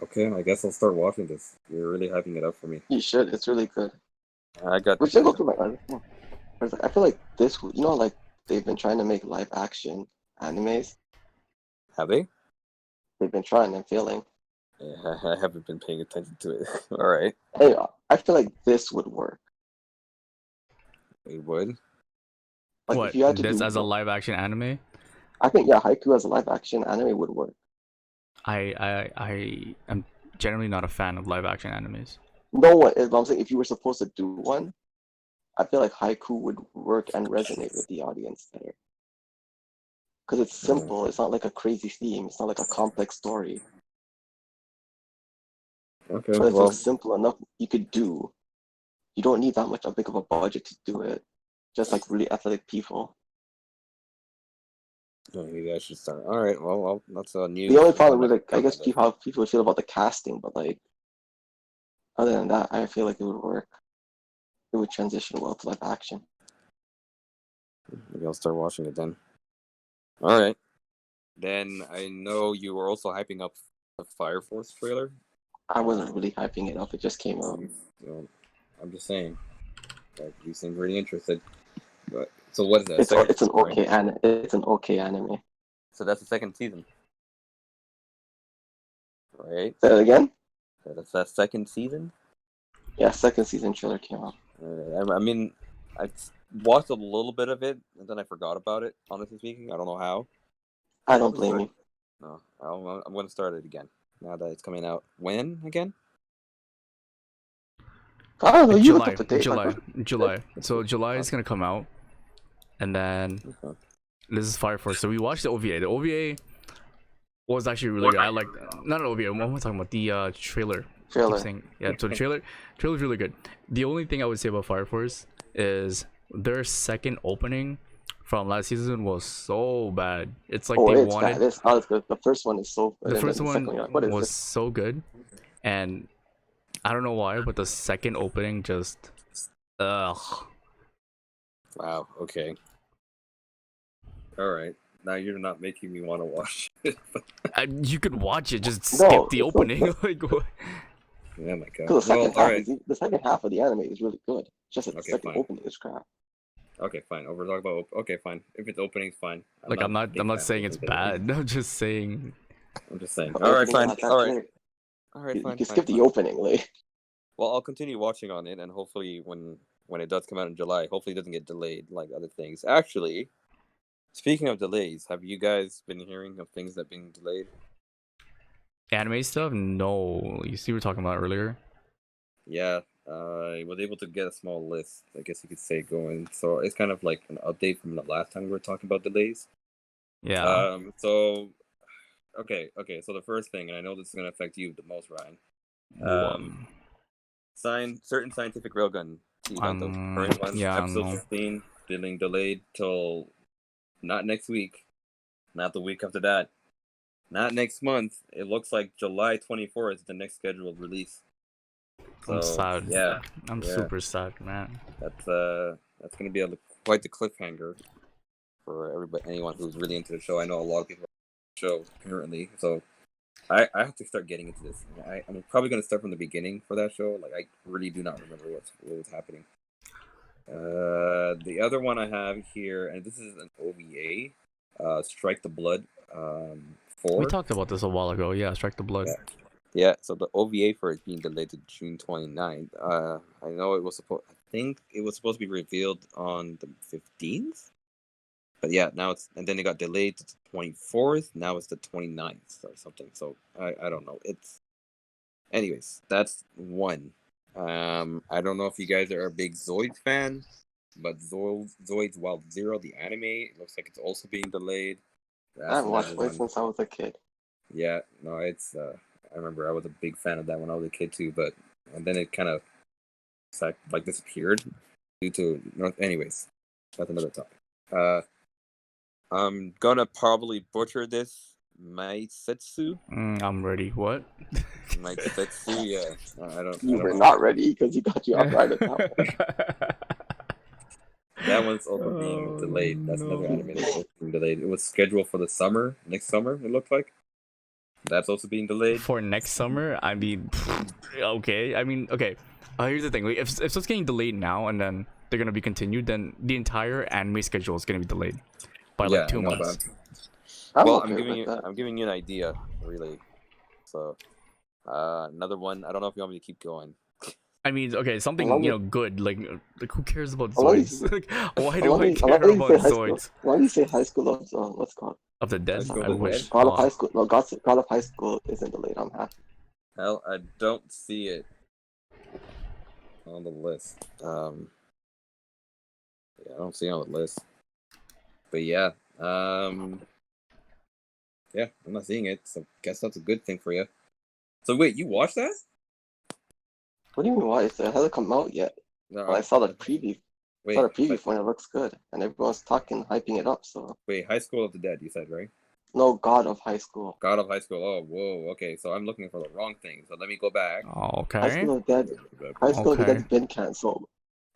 okay, I guess I'll start watching this. You're really hyping it up for me. You should. It's really good. I got. Which didn't go through my other one. I feel like this, like they've been trying to make live action animes. Have they? They've been trying and failing. Yeah, I haven't been paying attention to it. All right, Hey, I feel like this would work. it would. Like if What? you had to This do, as a live action anime? I think yeah, haiku as a live action anime would work. I am generally not a fan of live action animes. No one, I'm saying if you were supposed to do one, I feel like haiku would work and resonate with the audience better. Because it's Mm, simple. It's not like a crazy theme. It's not like a complex story. okay, But it's like well, simple enough you could do. You don't need that much big of a budget to do it. Just like really athletic people. maybe I should start. All right, well, that's The news only for problem my with like I on my guess list. people how people would feel about the casting, but like other than that, I feel like it would work. It would transition well to live action. Maybe I'll start watching it then. All right. Then I know you were also hyping up the Fire Force trailer. I wasn't really hyping it up. It just came out. I'm just saying. Like, you seem really interested. But, so what is that? It's Second it's an season, right? it's an okay anime. So that's the second season, right? Say that again? So that's that second season. Yeah, second season trailer came out. I mean, watched a little bit of it, and then I forgot about it. Honestly speaking, I don't know how. I don't blame you. No, I'm gonna start it again now that it's coming out. When again? I don't know. You look July, up to date. July, Like, July. So July is gonna come out, and then Okay. this is Fire Force. So we watched the OVA. The OVA was actually really good. I like not an OVA. What am I talking about? The trailer. I keep trailer. saying, yeah. So the trailer's really good. The only thing I would say about Fire Force is their second opening from last season was so bad. It's like Oh, they it's bad. wanted. It's not as good. The first one is so good, The and then first the second one one, you're like, what is was this? so good, and I don't know why, but the second opening just ugh. Wow. Okay. All right. Now you're not making me want to watch it. You could watch it, just No, skip the it's not- opening. Like what? Oh my god. Because Well, all right. the second half of the anime is really good. Just that the Okay, second fine. opening is crap. Okay, fine. We're talking about. Okay, fine. If it's openings, fine. Like I'm a big not fan saying of it's openings. bad. I'm just saying. I'm just saying. The All right, opening's fine. not that All right. great. All right, You fine. can Fine, skip the fine. opening, like. Well, I'll continue watching on it, and hopefully, when it does come out in July, hopefully it doesn't get delayed like other things. Actually, speaking of delays, have you guys been hearing of things that have been delayed? Anime stuff? No. You see, we were talking about earlier. Yeah, I was able to get a small list, I guess you could say, going. So it's kind of like an update from the last time we were talking about delays. Yeah. So okay. So the first thing, and I know this is gonna affect you the most, Ryan. Certain scientific railgun event, the current one, Yeah. episode No. 15, being delayed till not next week, not the week after that, not next month. It looks like July 24th is the next scheduled release. So, I'm sad. Yeah, I'm yeah. super sad, man. That's gonna be quite the cliffhanger for everybody, anyone who's really into the show. I know a lot of people are into the show currently, so I have to start getting into this. I'm probably gonna start from the beginning for that show. Like I really do not remember what was happening. The other one I have here, and this is an OVA, Strike the Blood, 4. We talked about this a while ago. Yeah, Strike the Blood. Yeah, so the OVA for it being delayed to June 29th. I know it was supposed. I think it was supposed to be revealed on the 15th. But yeah, now and then it got delayed to the 24th. Now it's the 29th or something. So I don't know. Anyways, that's one. I don't know if you guys are a big Zoids fan, but Zoids Wild Zero, the anime, it looks like it's also being delayed. I haven't watched another it since I was a kid. Yeah, no, it's. I remember I was a big fan of that when I was a kid too, and then it kind of like disappeared due to. Anyways, that's another topic. I'm gonna probably butcher this. Maisetsu. I'm ready. What? Maisetsu, yeah. I don't. You I were don't not ready because you got you off guard at that one. That one's also being delayed. That's another anime that's also being delayed. It was scheduled for the summer, next summer. It looked like. That's also being delayed. For next summer, I mean, okay. I mean, okay. Here's the thing: like, if it's getting delayed now and then they're gonna be continued, then the entire anime schedule is gonna be delayed by like 2 months. Well, okay I'm giving you an idea, really. So, another one. I don't know if you want me to keep going. I mean, okay, something good. Like who cares about Why Zoids? Like, why do I care about Zoids? Why do you say High School of what's it called? Of the Dead? High School I of the wish. Dead? God of High School. No, God of High School isn't delayed. I'm happy. Hell, I don't see it on the list. Yeah, I don't see it on the list. But yeah, yeah, I'm not seeing it. So, guess that's a good thing for you. So wait, you watched that? What do you mean why? It hasn't come out yet. No, Well, I saw the preview. Wait, I saw the preview for it. It looks good, and everyone's talking, hyping it up. So wait, High School of the Dead, you said, right? no, God of High School. God of High School. Oh, whoa. Okay, so I'm looking for the wrong thing. So let me go back. Okay. High School of the Dead. High School of the Dead's been canceled.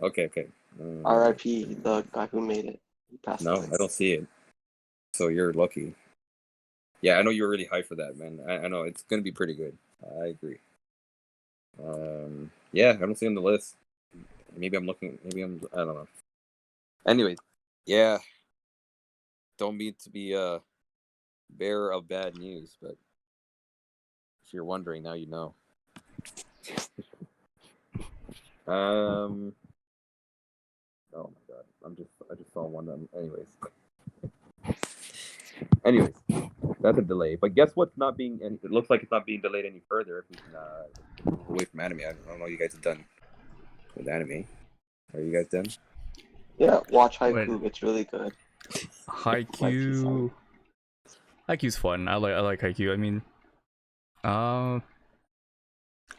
Okay. R.I.P. The guy who made it. He passed No, away. I don't see it. So you're lucky. Yeah, I know you're really hyped for that, man. I know it's gonna be pretty good. I agree. Yeah, I don't see it on the list. Maybe I'm looking. I don't know. Anyway, yeah. Don't mean to be a bearer of bad news, but if you're wondering, now you know. Oh my god. I just saw one. Anyways, that's a delay. But guess what's not being? And it looks like it's not being delayed any further. If we can move away from anime, I don't know what you guys have done with anime. Are you guys done? Yeah, watch Haiku. Wait. It's really good. Haikyuu. Haikyuu's fun. I like Haikyuu. I mean,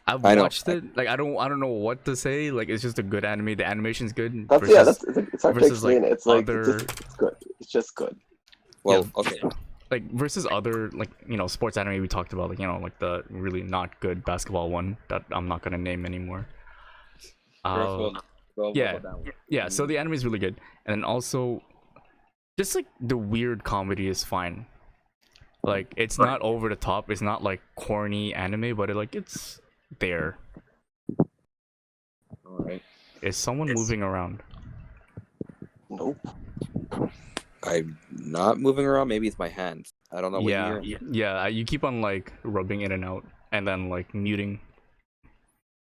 I've watched it. Like I don't know what to say. Like it's just a good anime. The animation's good. That's versus, it's hard to explain like, it. It's like other... it's good. It's just good. Well, Yeah. okay. Like versus other, like, you know, sports anime we talked about, like, you know, like the really not good basketball one that I'm not gonna name anymore. Yeah. Yeah, so the anime is really good, and then also just like the weird comedy is fine. Like it's not over the top. It's not like corny anime, but it's there. All right. Is someone moving around? Nope. I'm not moving around. Maybe it's my hands. I don't know. What Yeah, you're hearing. yeah. You keep on like rubbing in and out, and then like muting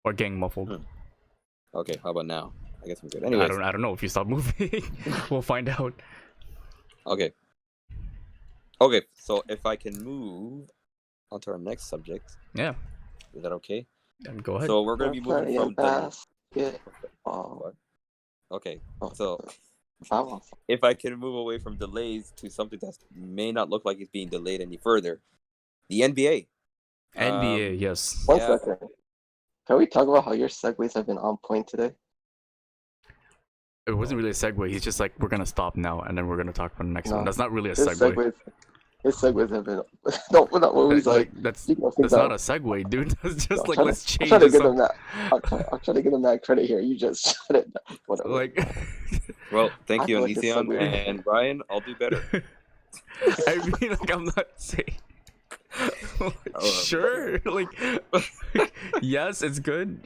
or getting muffled. Okay. How about now? I guess I'm good. Anyways. I don't know if you stop moving. We'll find out. Okay. Okay. So if I can move onto our next subject. Yeah. Is that okay? Then go ahead. So we're gonna be moving from basket. What? Okay. Oh. So if I can move away from delays to something that may not look like it's being delayed any further, the NBA. NBA, yes. One second. Can we talk about how your segues have been on point today? It wasn't really a segue. He's just like, we're gonna stop now, and then we're gonna talk about the next one. That's not really a segue. His segues have been no, not always like that's not a segue, dude. That's just like, let's change I'm trying to this give him up. that. I'm trying to give him that credit here. You just shut it down. Whatever. Like, well, thank you, I feel like Anision it's and Brian. I'll do better. I mean, like, I'm not saying. Sure, like, yes, it's good.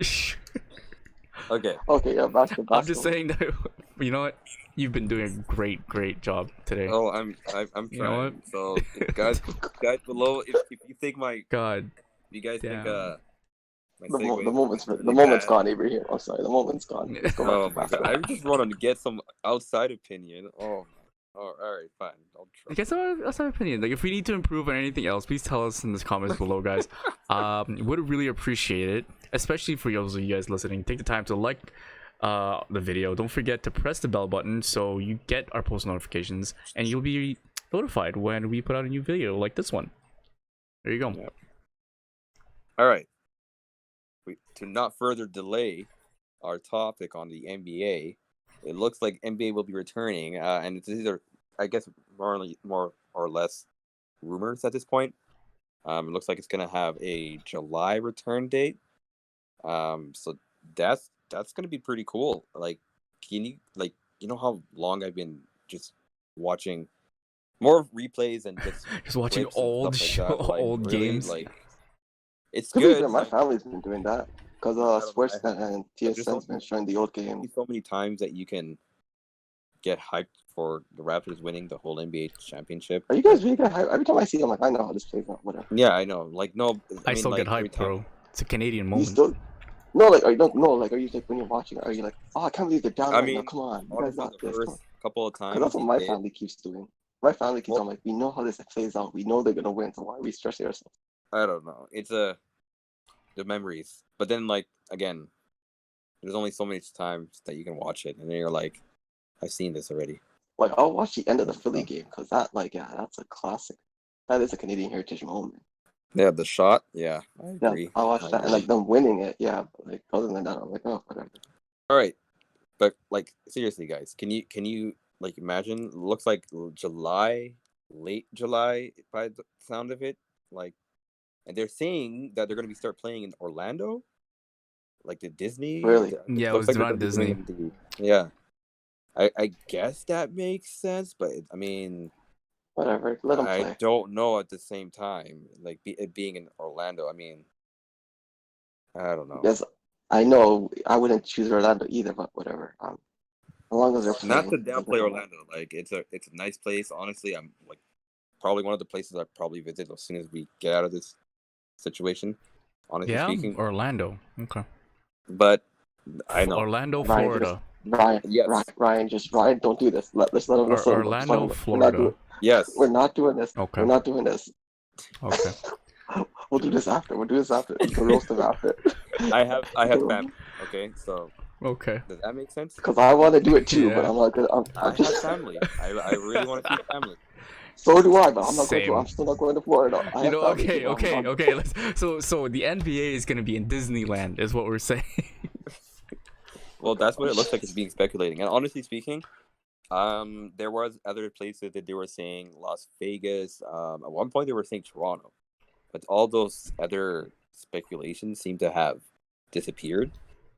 Okay. Okay, yeah, basketball. I'm just saying that, you know what? You've been doing a great job today. Oh, I'm trying. You know what? So, if guys below, if you think my God, if you guys think my the moment's gone over here. I'm sorry, the moment's gone. Let's go Oh back my to god! basketball. I just want to get some outside opinion. Oh, all right, fine. I'll try. I guess that's our opinion. Like, if we need to improve on anything else, please tell us in the comments below, guys. Would really appreciate it, especially for those of you guys listening. Take the time to like the video. Don't forget to press the bell button so you get our post notifications, and you'll be notified when we put out a new video like this one. There you go. Yep. All right. To not further delay our topic on the NBA, it looks like NBA will be returning, and it's either, I guess, more or less rumors at this point. It looks like it's gonna have a July return date. So that's gonna be pretty cool. Like, can you you know how long I've been just watching more replays and just watching old old games. Like, it's To be good. fair, my Like, family's been doing that because Sportsnet and TSN's been showing the old games. so many times that you can get hyped for the Raptors winning the whole NBA championship. Are you guys really get hyped? Every time I see it, I'm like, I know how this plays out. Whatever. Yeah, I know. Like, no, I still like, get hyped, bro. It's a Canadian You moment. still no, like, are you like, are you like, when you're watching, are you like, oh, I can't believe they're down I right mean, now. Come on, you guys honestly, got the this. first couple of times. Because that's what my family keeps doing. My family keeps Well- on like, we know how this plays out. We know they're gonna win, so why are we stressing ourselves? I don't know. It's the memories. But then, like, again, there's only so many times that you can watch it, and then you're like, I've seen this already. Like, I'll watch the end of the Philly game because that, like, yeah, that's a classic. That is a Canadian heritage moment. Yeah, the shot. Yeah, I Yeah, agree. I'll watch that and like them winning it. Yeah, but like other than that, I'm like, oh, whatever. All right, but like, seriously, guys, can you like imagine? It looks like July, late July, by the sound of it. Like, and they're saying that they're going to start playing in Orlando, like the Disney. Really? Yeah, it looks was they're around gonna be Disney. doing yeah, I guess that makes sense, but I mean, Whatever. Let them I play. don't know at the same time. Like, it being in Orlando, I mean, I don't know. Yes, I know I wouldn't choose Orlando either, but whatever. As long as they're Not playing. to downplay Orlando. Like, it's a nice place. Honestly, I'm like probably one of the places I probably visit as soon as we get out of this situation. Honestly Yeah, speaking, Orlando. Okay. but I know Orlando, Ryan, Florida. Ryan, Yes. Ryan, don't do this. Let's let him. Let's let him. Orlando, We're not doing. Florida. Yes. We're not doing this. Okay. We're not doing this. Okay. We'll do this after. We'll do this after. We can roast him after. I have family. Okay, so Okay. does that make sense? Because I want to do it too, but Yeah. I'm not gonna. I I'm just. have family. I really want to see family. So do I, but I'm not going to. Same. I'm still not going to Florida. I You have know, family okay, too. okay, I'm- okay. So the NBA is gonna be in Disneyland, is what we're saying. Well, that's what it looks like it's being speculating. And honestly speaking, there was other places that they were saying Las Vegas. At one point they were saying Toronto, but all those other speculations seem to have disappeared.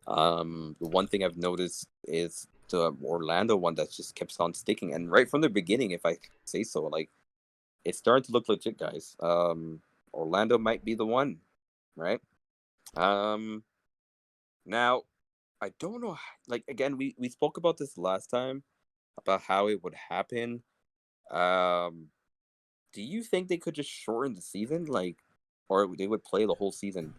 The one thing I've noticed is the Orlando one that just keeps on sticking, and right from the beginning, if I say so, like it's starting to look legit, guys. Orlando might be the one, right? Now I don't know. Like again, we spoke about this last time about how it would happen. Um, do you think they could just shorten the season, like, or they would play the whole season,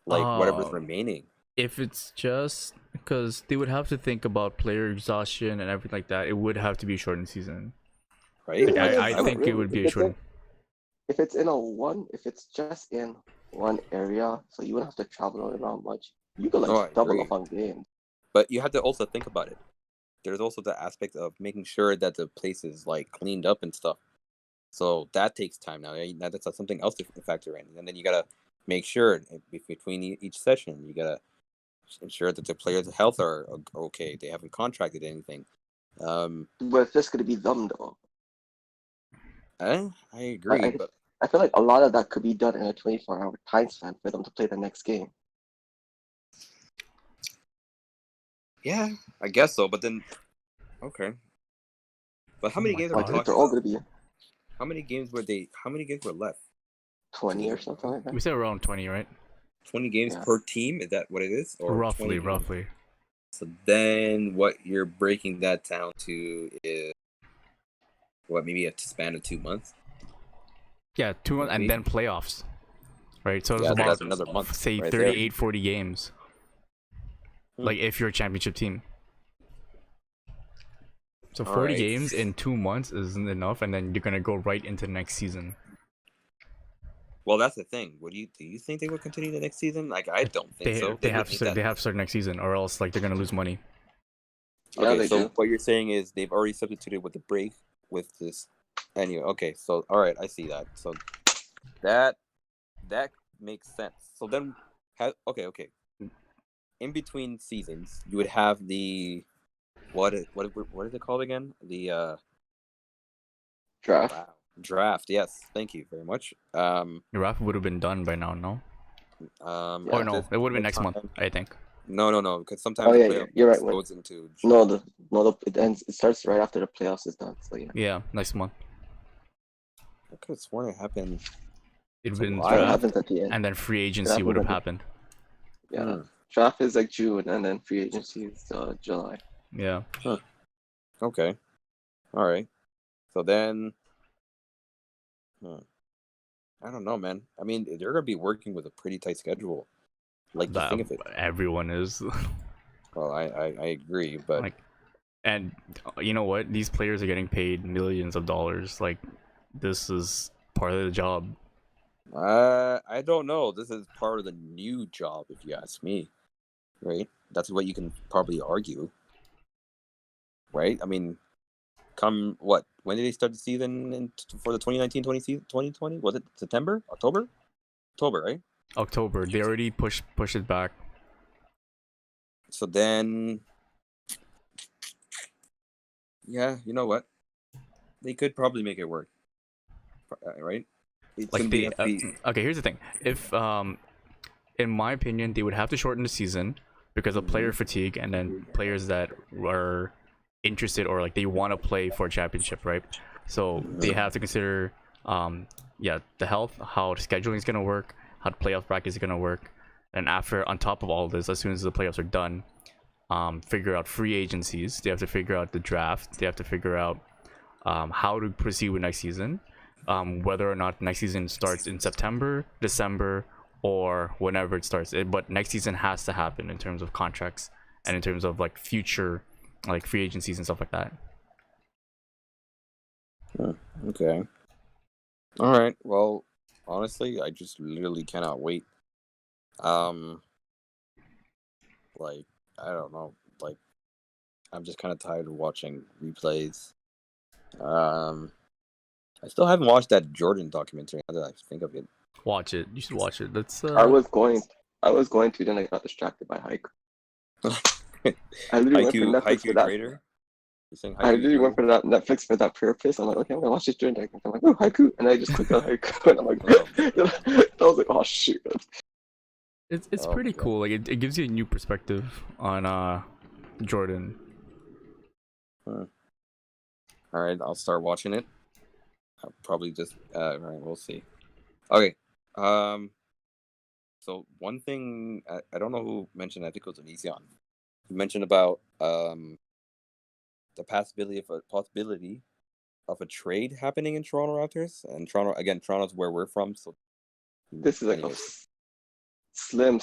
like whatever's remaining? If it's just because they would have to think about player exhaustion and everything like that, it would have to be a shortened season. Right? Like, Yeah, I not think it really. would be a If it's shortened. if it's just in one area, so you wouldn't have to travel around much. You could like Oh, I double agree. up on games. But you have to also think about it. There's also the aspect of making sure that the place is like cleaned up and stuff. So that takes time now. Now that's something else to factor in, and then you gotta make sure between each session, you gotta ensure that the players' health are okay. They haven't contracted anything. But it's just gonna be them though. I I, agree, I but I feel like a lot of that could be done in a 24-hour time span for them to play the next game. yeah, I guess so. But then, okay. But how many my games are we God. Like if talking they're all about? gonna be How many games were they? How many games were left? 20 or something like We that. said around 20, right? 20 games Yeah. per team? Is that what it is? Or 20 Roughly, games? roughly. So then what you're breaking that down to is what, maybe a span of 2 months? Yeah, 2 months and Maybe. then playoffs, right? So it's Yeah, so about that's another month. say right 38, 40 games. Hmm. Like if you're a championship team. So All 40 right. games in 2 months isn't enough, and then you're gonna go right into next season. Well, that's the thing. Do you think they would continue the next season? Like, I don't think They so. they have would to need start, that- they have to start next season, or else like they're gonna lose money. Yeah, Okay, they so do. what you're saying is they've already substituted with the break with this. Anyway, okay, so all right, I see that. So that makes sense. So then, okay. In between seasons, you would have the what is it called again? The Draft. wow, draft. Yes, thank you very much. Your rap would have been done by now, no? Or Or no, it would have been next month, I think. No, because sometimes Oh the yeah, playoff you're right. goes into No, it ends. It starts right after the playoffs is done. So yeah. Yeah, next month. I could have sworn it happened. It'd So been why- So it draft, happens at the end. and then free agency happens would have at the- happened. Yeah. Hmm. Draft is like June, and then free agency is July. Yeah. Okay. All right. So then, I don't know, man. I mean, they're gonna be working with a pretty tight schedule. Like, just think of it. Everyone is. Well, I agree, but Like, and you know what? These players are getting paid millions of dollars. Like, this is part of the job. I don't know. This is part of the new job, if you ask me. Right? That's what you can probably argue. Right? I mean, come what? When did they start the season for the 2019-2020? Was it September? October? October, right? October. They already pushed it back. So then, yeah, you know what? They could probably make it work, right? It's Like gonna they. have to be- Okay, here's the thing. If in my opinion, they would have to shorten the season because of player fatigue, and then players that are interested or like they want to play for a championship, right? So they have to consider, the health, how the scheduling is gonna work, how the playoff bracket is gonna work, and after, on top of all this, as soon as the playoffs are done, figure out free agencies. They have to figure out the draft. They have to figure out how to proceed with next season, whether or not next season starts in September, December, or whenever it starts. But next season has to happen in terms of contracts and in terms of like future like free agencies and stuff like that. Okay. All right. Well, honestly, I just literally cannot wait. Like, I don't know. Like, I'm just kind of tired of watching replays. I still haven't watched that Jordan documentary. Now that I think of it. Watch it. You should watch it. That's I was going to, then I got distracted by haiku. I literally went for Netflix for that. Creator? You're saying I haiku literally went for that Netflix for that purpose. I'm like, okay, I'm gonna watch this Jordan documentary. I'm like, oh, haiku, and I just clicked on haiku, and I'm like, I was like, oh shoot. it's pretty cool. Like it gives you a new perspective on Jordan. All right, I'll start watching it. I'll probably just all right, we'll see. Okay. So one thing I don't know who mentioned. I think it was Onision. He mentioned about the possibility of a trade happening in Toronto Raptors, and Toronto's where we're from. So This is like a slim.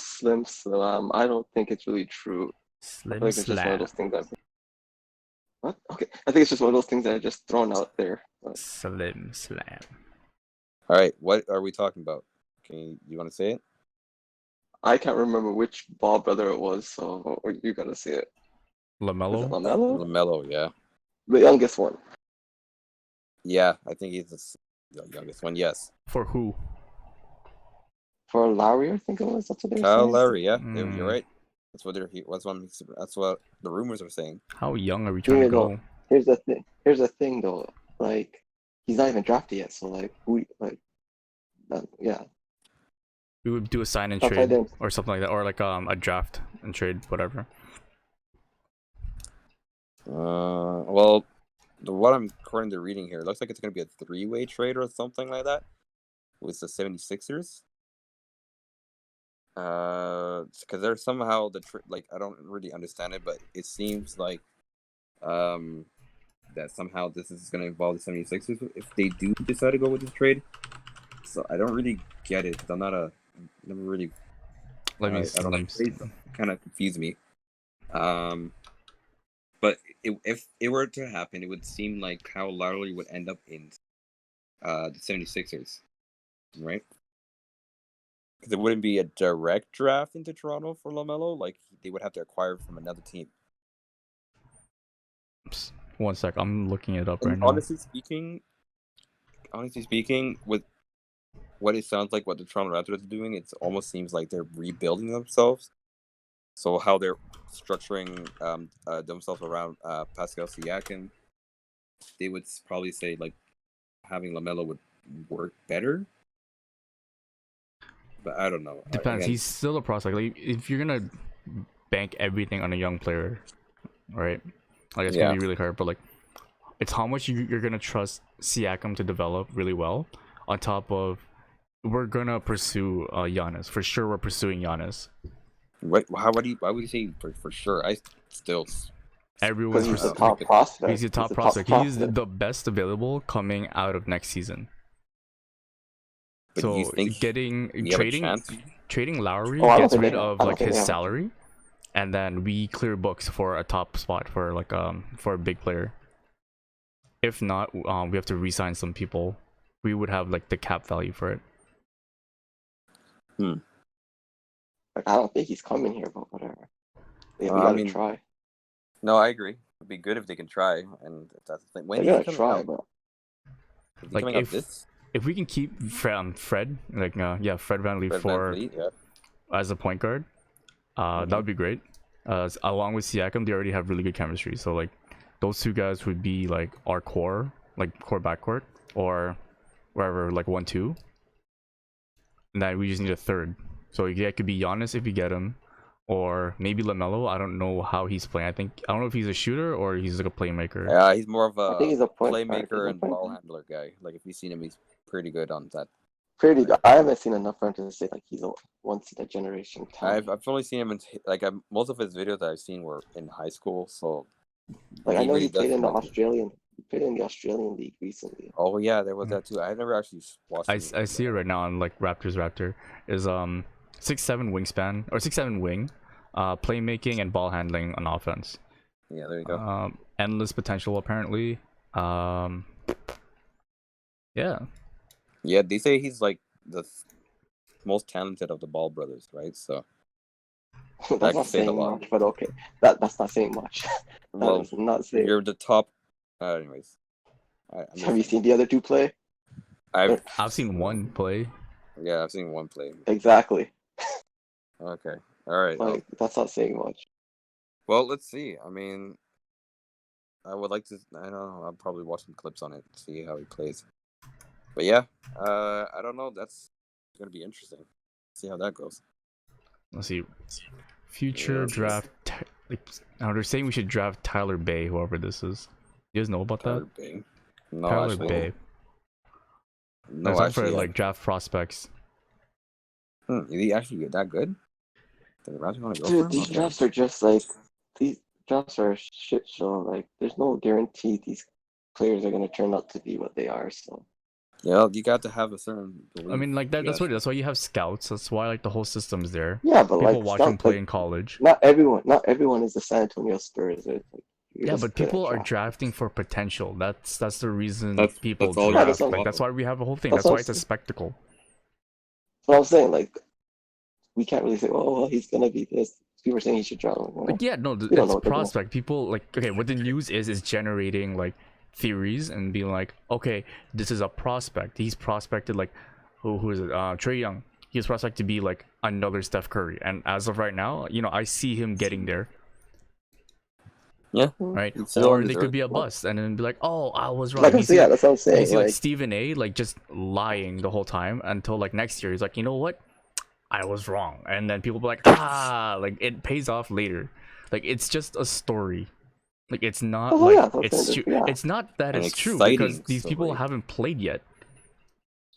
I don't think it's really true. I think it's just one of those things that. What? Okay, I think it's just one of those things that are just thrown out there. But... Slim slam. All right, what are we talking about? You want to say it? I can't remember which Ball brother it was, so you gotta say it. LaMelo? LaMelo? LaMelo, yeah. The youngest one. Yeah, I think he's the youngest one, yes. For who? For Lowry, I think it was. That's what they were Kyle saying. Lowry, yeah. You're right. That's what that's what the rumors are saying. How young are we trying to go? Here's the thing though. Like, he's not even drafted yet, so yeah. We would do a sign and trade or something like that, or like a draft and trade, whatever. Well, what I'm according to reading here, it looks like it's gonna be a 3-way trade or something like that with the 76ers. Because there's somehow I don't really understand it, but it seems like that somehow this is going to involve the 76ers if they do decide to go with this trade. So I don't really get it. I'm never really. I don't know. It kind of confused me. But if it were to happen, it would seem like Kyle Lowry would end up in the 76ers, right? Because it wouldn't be a direct draft into Toronto for LaMelo. Like, they would have to acquire from another team. One sec, I'm looking it up right now. Honestly speaking, with what it sounds like what the Toronto Raptors are doing, it almost seems like they're rebuilding themselves. So how they're structuring themselves around Pascal Siakam, they would probably say like having LaMelo would work better. But I don't know. Depends. He's still a prospect. Like, if you're gonna bank everything on a young player, right? Like, it's gonna be really hard. But like, it's how much you're gonna trust Siakam to develop really well. On top of, we're gonna pursue Giannis for sure. We're pursuing Giannis. Why would you say for sure? I still. Everyone's he's the top prospect. He's the top prospect. He's the best available coming out of next season. But so you think trading Lowry gets rid of like his salary, and then we clear books for a top spot for like for a big player. If not, we have to re-sign some people. We would have like the cap value for it. Like, I don't think he's coming here, but whatever. Yeah, we gotta try. No, I agree. It'd be good if they can try, and if that's the thing. When are you gonna try, bro? Like if we can keep Fred, Fred VanVleet as a point guard, that would be great. Along with Siakam, they already have really good chemistry. So like, those two guys would be like our core backcourt, or wherever, like 1-2. And then we just need a third. So yeah, it could be Giannis if we get him, or maybe LaMelo. I don't know how he's playing. I don't know if he's a shooter or he's like a playmaker. Yeah, he's more of I think he's a playmaker and ball handler guy. Like, if you've seen him, he's pretty good on that. Pretty good. I haven't seen enough for him to say like he's a once in a generation talent. I've only seen him in most of his videos that I've seen were in high school. So like, I know he played in the Australian. He played in the Australian League recently. Oh yeah, there was that too. I never actually watched. I see it right now on like Raptor is 6'7" wingspan or 6'7" wing, playmaking and ball handling on offense. Yeah, there you go. Endless potential apparently. Yeah. Yeah, they say he's like the most talented of the Ball brothers, right? So That's that not could say a saying lot. much, but okay. That's not saying much. That Well, is not saying. you're the top. Anyways, I'm just Have you saying. seen the other two play? I've seen one play. Yeah, I've seen one play. Exactly. Okay, all right. Like that's not saying much. Well, let's see. I mean, I would like to. I don't know. I'll probably watch some clips on it, see how he plays. But yeah, I don't know. That's gonna be interesting. See how that goes. Let's see. Future draft. Now they're saying we should draft Tyler Bay, whoever this is. You guys know about Tyler that? Bay. No, Tyler actually. Bay. No, That's actually. for like draft prospects. Is he actually that good? Did the Raptors want to go Dude, for him? these drafts are just like these drafts are a shit show. Like, there's no guarantee these players are gonna turn out to be what they are. So Yeah, you got to have a certain belief. I mean, like that's why you have scouts. That's why like the whole system's there. yeah, but People like watch it's him not play like in college. not everyone is the San Antonio Spurs. It's like, you're Yeah, just but good at people are drafting. drafting for potential. That's the reason That's people all Yeah, draft. that's Like that's why we have a whole thing. That's That's why what it's a spectacle. But I'm saying, like, we can't really say, well, he's gonna be this. People are saying he should draft. Like yeah, no, We don't know it's what they're gonna- prospect. People like okay, what the news is generating like theories and being like, okay, this is a prospect. He's prospected like who is it? Trey Young. He's prospected to be like another Steph Curry. And as of right now, you know, I see him getting there. Yeah. Right. He's still Or on they his could be a earth. bust and then be like, oh, I was wrong. Like I'm You saying, see, yeah, that's what I'm you saying. see like Like, Stephen A. like just lying the whole time until like next year. He's like, you know what? I was wrong. And then people be like, like it pays off later. Like it's just a story. Like it's not oh, like yeah, that's it's what true. it is, yeah. It's not that An it's true because exciting these people story. haven't played yet.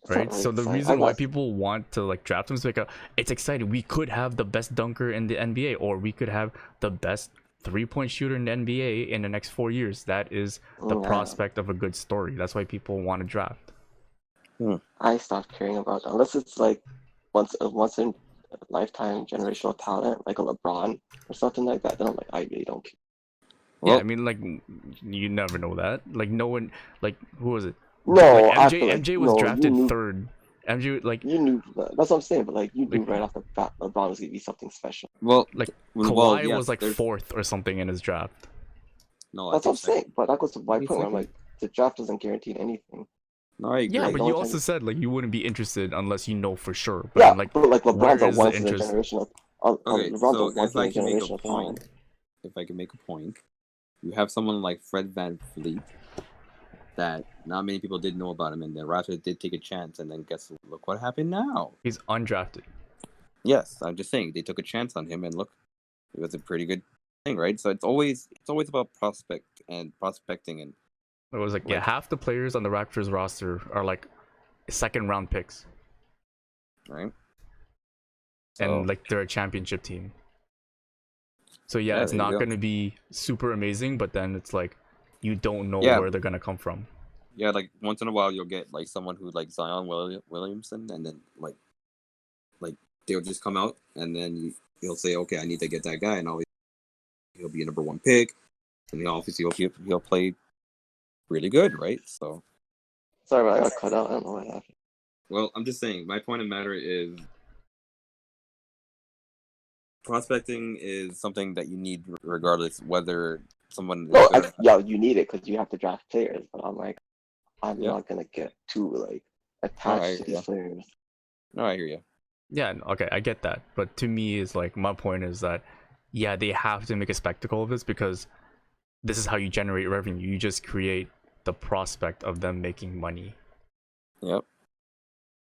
It's not Right? really So the exciting. reason I why guess. people want to like draft him is like it's exciting. We could have the best dunker in the NBA, or we could have the best 3-point shooter in the NBA in the next 4 years. That is the Yeah. prospect of a good story. That's why people want to draft. I stopped caring about that. Unless it's like once in a lifetime generational talent, like a LeBron or something like that. Then I'm like, I really don't care. Yeah, Well, I mean, like you never know that. Like no one, like who was it? No, Like after, MJ, like, MJ was no, drafted you knew, third. MJ like You knew that's what I'm saying. But like, you knew Like- right off the bat, LeBron was gonna be something special. like Kawhi yes, was like there's- fourth or something in his draft. No, That's what I'm saying. second. But that goes to my Maybe point. Where I'm second. like, the draft doesn't guarantee anything. No, I agree. Yeah, Like, but the you only also time- said like you wouldn't be interested unless you know for sure. But Yeah, I'm like, but like LeBron's where a is the once in a interest? generational. Okay, LeBron's so a once if in I a can make a generational point, talent. you have someone like Fred VanVleet that not many people did know about him, and the Raptors did take a chance, and then look what happened now. He's undrafted. Yes, I'm just saying they took a chance on him, and look, it was a pretty good thing, right? So it's always about prospecting, and It was like yeah, Like- half the players on the Raptors roster are like second round picks, right. and So- like they're a championship team. So yeah, Yeah, it's there you not go. gonna be super amazing, but then it's like you don't know Yeah. where they're gonna come from. Yeah, like once in a while you'll get like someone who like Zion Williamson, and then like they'll just come out, and then you'll say, okay, I need to get that guy, and he'll be a number one pick, and obviously he'll play really good, right? So, Sorry, but I got cut out. I don't know what happened. well, I'm just saying, my point of matter is prospecting is something that you need regardless whether someone is No, good. yeah, you need it because you have to draft players. But I'm like, I'm Yeah. not gonna get too like I attached to hear ya. these players. No, I hear you. Yeah, okay, I get that. But to me, is like my point is that yeah, they have to make a spectacle of this because this is how you generate revenue. You just create the prospect of them making money. Yep.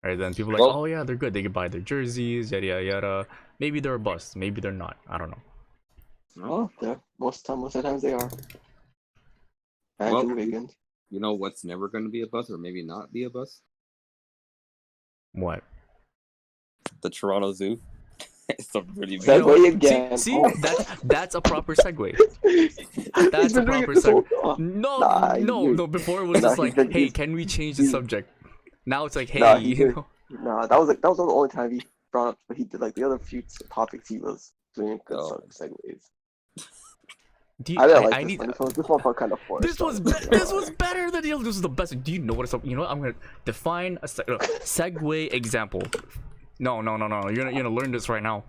Right? Then people are like, Well- oh yeah, they're good. They can buy their jerseys, yada yada yada. Maybe they're a bust. Maybe they're not. I don't know. Oh, yeah, most of the times they are. Andrew Well, Wiggins. You know what's never going to be a bust, or maybe not be a bust? What? The Toronto Zoo. It's a pretty big. Segue You know, again. See, Oh. that's a proper segue. That's He's a been doing proper it this whole- segue. No, Nah, no. Before it was nah, just he's like, been- hey, he's- can we change the he's- subject? Now it's like, hey, Nah, he you did. know. Nah, that was the only time he brought up. But he did like the other few topics. He was doing good Oh. segues. Do you, I didn't like I this need. one. This one felt kind of forced. This was this was better than the other. This is the best. Do you know what it's? You know what? I'm gonna define a segue example. No. You're gonna learn this right now.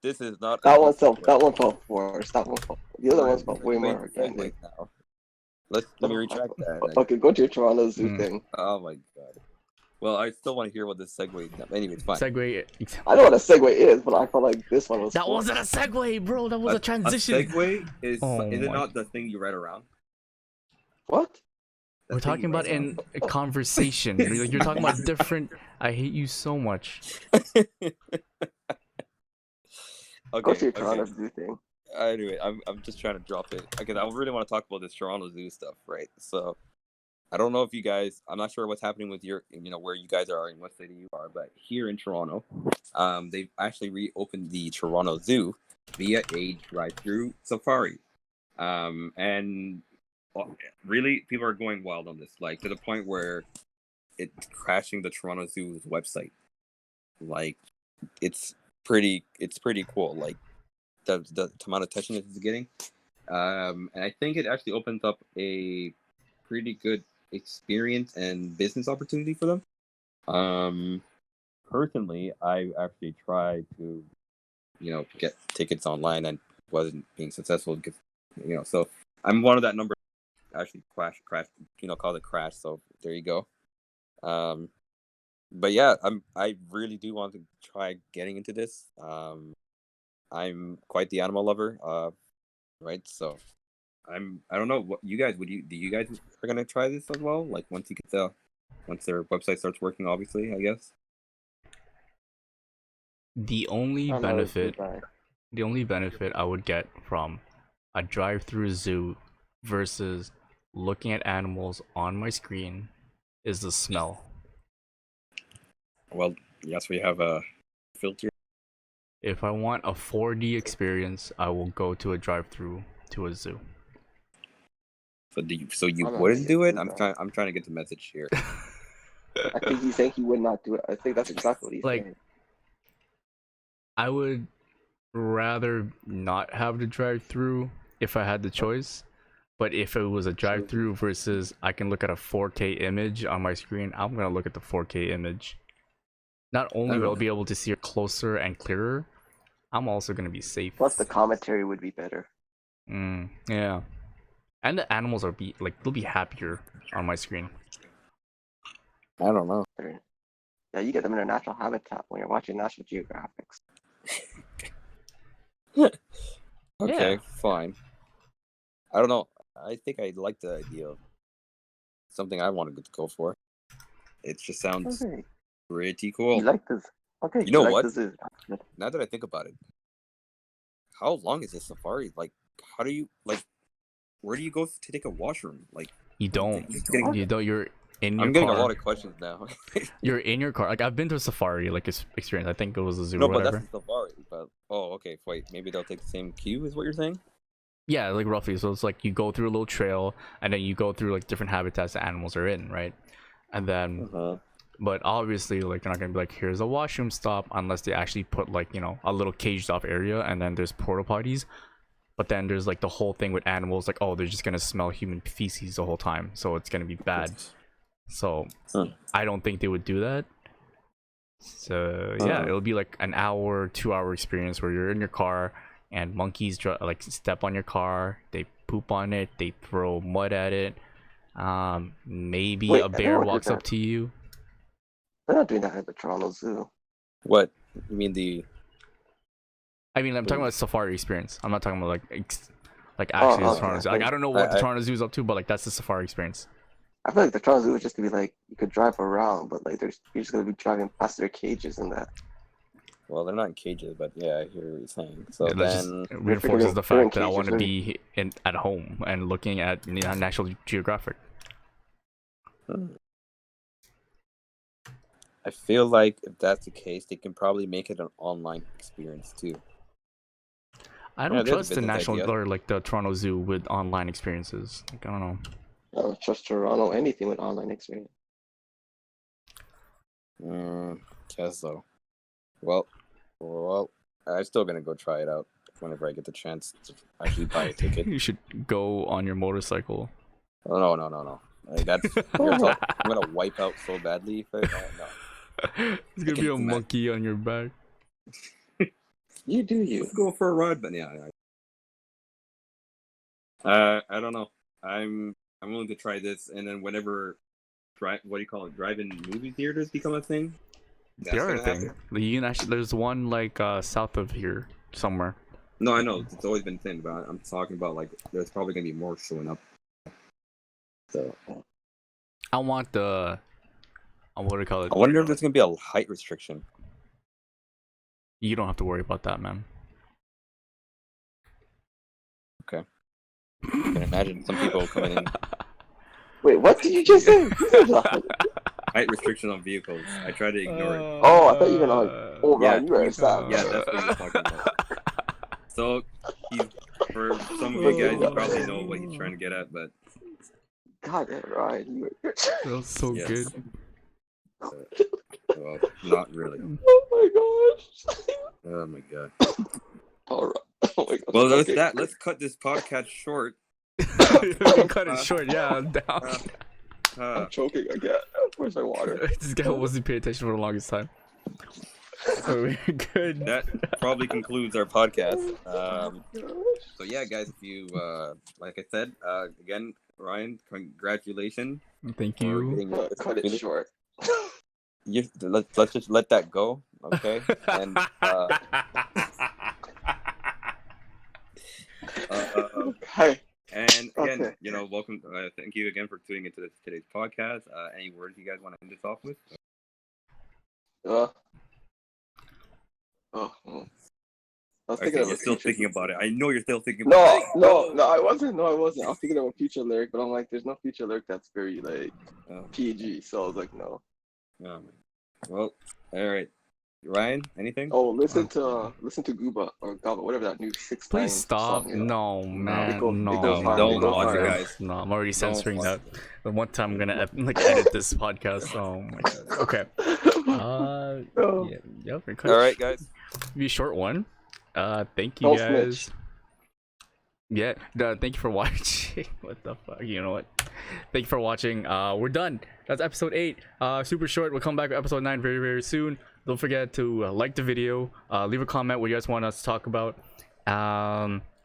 This is not. That one felt forced. That one felt. The other ones felt way more Wait, organic. now. Let me retract that. Okay, go to your Toronto Zoo thing. Oh my god. Well, I still want to hear what this segue. Anyway, it's fine. Segue. I know what a segue is, but I felt like this one was. That wasn't a segue, bro. That was a transition. A segue is Oh is it my- not the thing you read around? What? The We're thing talking you about read in a conversation. You're talking about different. I hate you so much. Go to your Okay. Toronto Zoo thing. Anyway, I'm just trying to drop it. Okay, I really want to talk about this Toronto Zoo stuff, right? So, I don't know if you guys. I'm not sure what's happening with your, where you guys are and what city you are, but here in Toronto, they've actually reopened the Toronto Zoo via a drive-through safari, and really people are going wild on this, like to the point where it's crashing the Toronto Zoo's website. Like, it's pretty cool. Like the amount of attention it's getting, and I think it actually opens up a pretty good experience and business opportunity for them. Personally, I actually tried to, get tickets online and wasn't being successful because, so I'm one of that number actually crash, called it crash. So there you go. But yeah, I really do want to try getting into this. I'm quite the animal lover, right? So I don't know what you guys do you guys are gonna try this as well? Like once their website starts working, obviously, I guess. The only I'm not a zoo benefit, guy. the only benefit I would get from a drive-through zoo versus looking at animals on my screen is the smell. Well, yes, we have a filter. If I want a 4D experience, I will go to a drive-through to a zoo. So you I'm not wouldn't gonna do it? do I'm that. trying to get the message here. I think he's saying he would not do it. I think that's exactly what he's Like, saying. I would rather not have the drive-through if I had the choice. But if it was a drive-through versus I can look at a 4K image on my screen, I'm gonna look at the 4K image. Not only will I be able to see it closer and clearer, I'm also gonna be safe. Plus, the commentary would be better. Yeah. And the animals they'll be happier on my screen. I don't know. Yeah, you get them in their natural habitat when you're watching National Geographics. Okay, Yeah. fine. I don't know. I think I like the idea of something I wanted to go for. It just sounds Okay. pretty cool. You like this? Okay. You know like what? the zoo. Now that I think about it, how long is this safari? Like, how do you where do you go to take a washroom? Like, You don't. getting- You don't. You're in your I'm getting car. a lot of questions now. You're in your car. Like I've been to a safari experience. I think it was a zoo No, or but whatever. that's the safari. But okay, wait, maybe they'll take the same queue, is what you're saying? Yeah, like roughly. So it's like you go through a little trail and then you go through like different habitats that animals are in, right? And then but obviously like they're not gonna be like, here's a washroom stop, unless they actually put like, a little caged off area and then there's porta potties. But then there's like the whole thing with animals, like, oh, they're just gonna smell human feces the whole time, so it's gonna be bad. So I don't think they would do that. So yeah, it'll be like an hour, 2 hour experience where you're in your car and monkeys like step on your car, they poop on it, they throw mud at it. Maybe Wait, a bear everyone did walks up that. to you. They're not doing that at the Toronto Zoo. What? You mean the I mean, I'm talking about safari experience. I'm not talking about like actually the Toronto Zoo. Like I don't know what the Toronto Zoo is up to, but like that's the safari experience. I feel like the Toronto Zoo is just gonna be like you could drive around, but like you're just gonna be driving past their cages and that. Well, they're not in cages, but yeah, I hear what you're saying. So That then just reinforces the fact that I want to cages, be at home and looking at National Geographic. I feel like if that's the case, they can probably make it an online experience too. I don't there's a trust the business National idea. or like the Toronto Zoo with online experiences. Like, I don't know. I don't trust Toronto anything with online experience. Guess so. Well, I'm still gonna go try it out whenever I get the chance to actually buy a ticket. You should go on your motorcycle. Oh, no. Like, I'm gonna wipe out so badly. If no. It's gonna be a monkey on your back. You do you. Let's go for a ride, but yeah. I don't know. I'm willing to try this, and then whenever drive-in movie theaters become a thing. They are a thing. Like, you can actually, there's one like south of here somewhere. No, I know it's always been thin, but I'm talking about like there's probably gonna be more showing up. So I want the what do you call it? I wonder if there's gonna be a height restriction. You don't have to worry about that, man. Okay. I can imagine some people coming in. Wait, what did you just say? Height restriction on vehicles. I try to ignore it. Oh, I thought you were like, oh, Yeah, Ryan, you were sad. Yeah, that's what he's talking about. So, for some of you guys, you probably know what he's trying to get at, but God, Ryan, you were. That was so Yes. good. Well, not really. Oh my gosh. Oh my god. All right. Oh my god. Well, Okay. let's cut this podcast short. Cut it short. Yeah, I'm down. I'm choking again. Where's my water? This guy wasn't paying attention for the longest time. So we're good. That probably concludes our podcast. So yeah, guys, if you like I said, again, Ryan, congratulations. Thank for you. getting your Cut it short. Let's just let that go, okay? And Okay. and again, Okay. you know, welcome. Thank you again for tuning into today's podcast. Any words you guys want to end this off with? Oh. I was thinking Okay, of you're a still future- thinking about it. I know you're still thinking about it. No, I wasn't. I was thinking of a future lyric, but I'm like, there's no future lyric that's very like Oh, PG. So I was like, no. well, all right. Ryan, anything? Oh, listen to Gooba or Gaba, whatever that new 6 Please stop. song is. No, man. It goes No, far, don't it goes watch it, far. guys. No, I'm already censoring watch that. The one time I'm gonna edit this podcast. Oh my god. Okay. Oh. Yeah. Yep. All right, guys. Be a short one. Thank you Don't guys. snitch. Yeah. Thank you for watching. What the fuck? You know what? Thank you for watching. We're done. That's episode 8. Super short. We'll come back with episode 9 very, very soon. Don't forget to like the video. Leave a comment what you guys want us to talk about.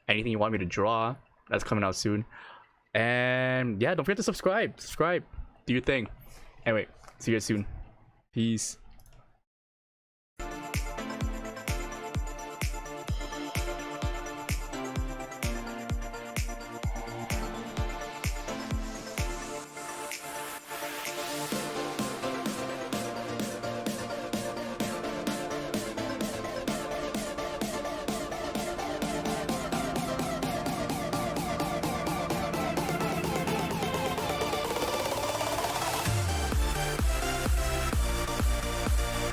Anything you want me to draw. That's coming out soon. And yeah, don't forget to subscribe. Do your thing. Anyway, see you guys soon. Peace.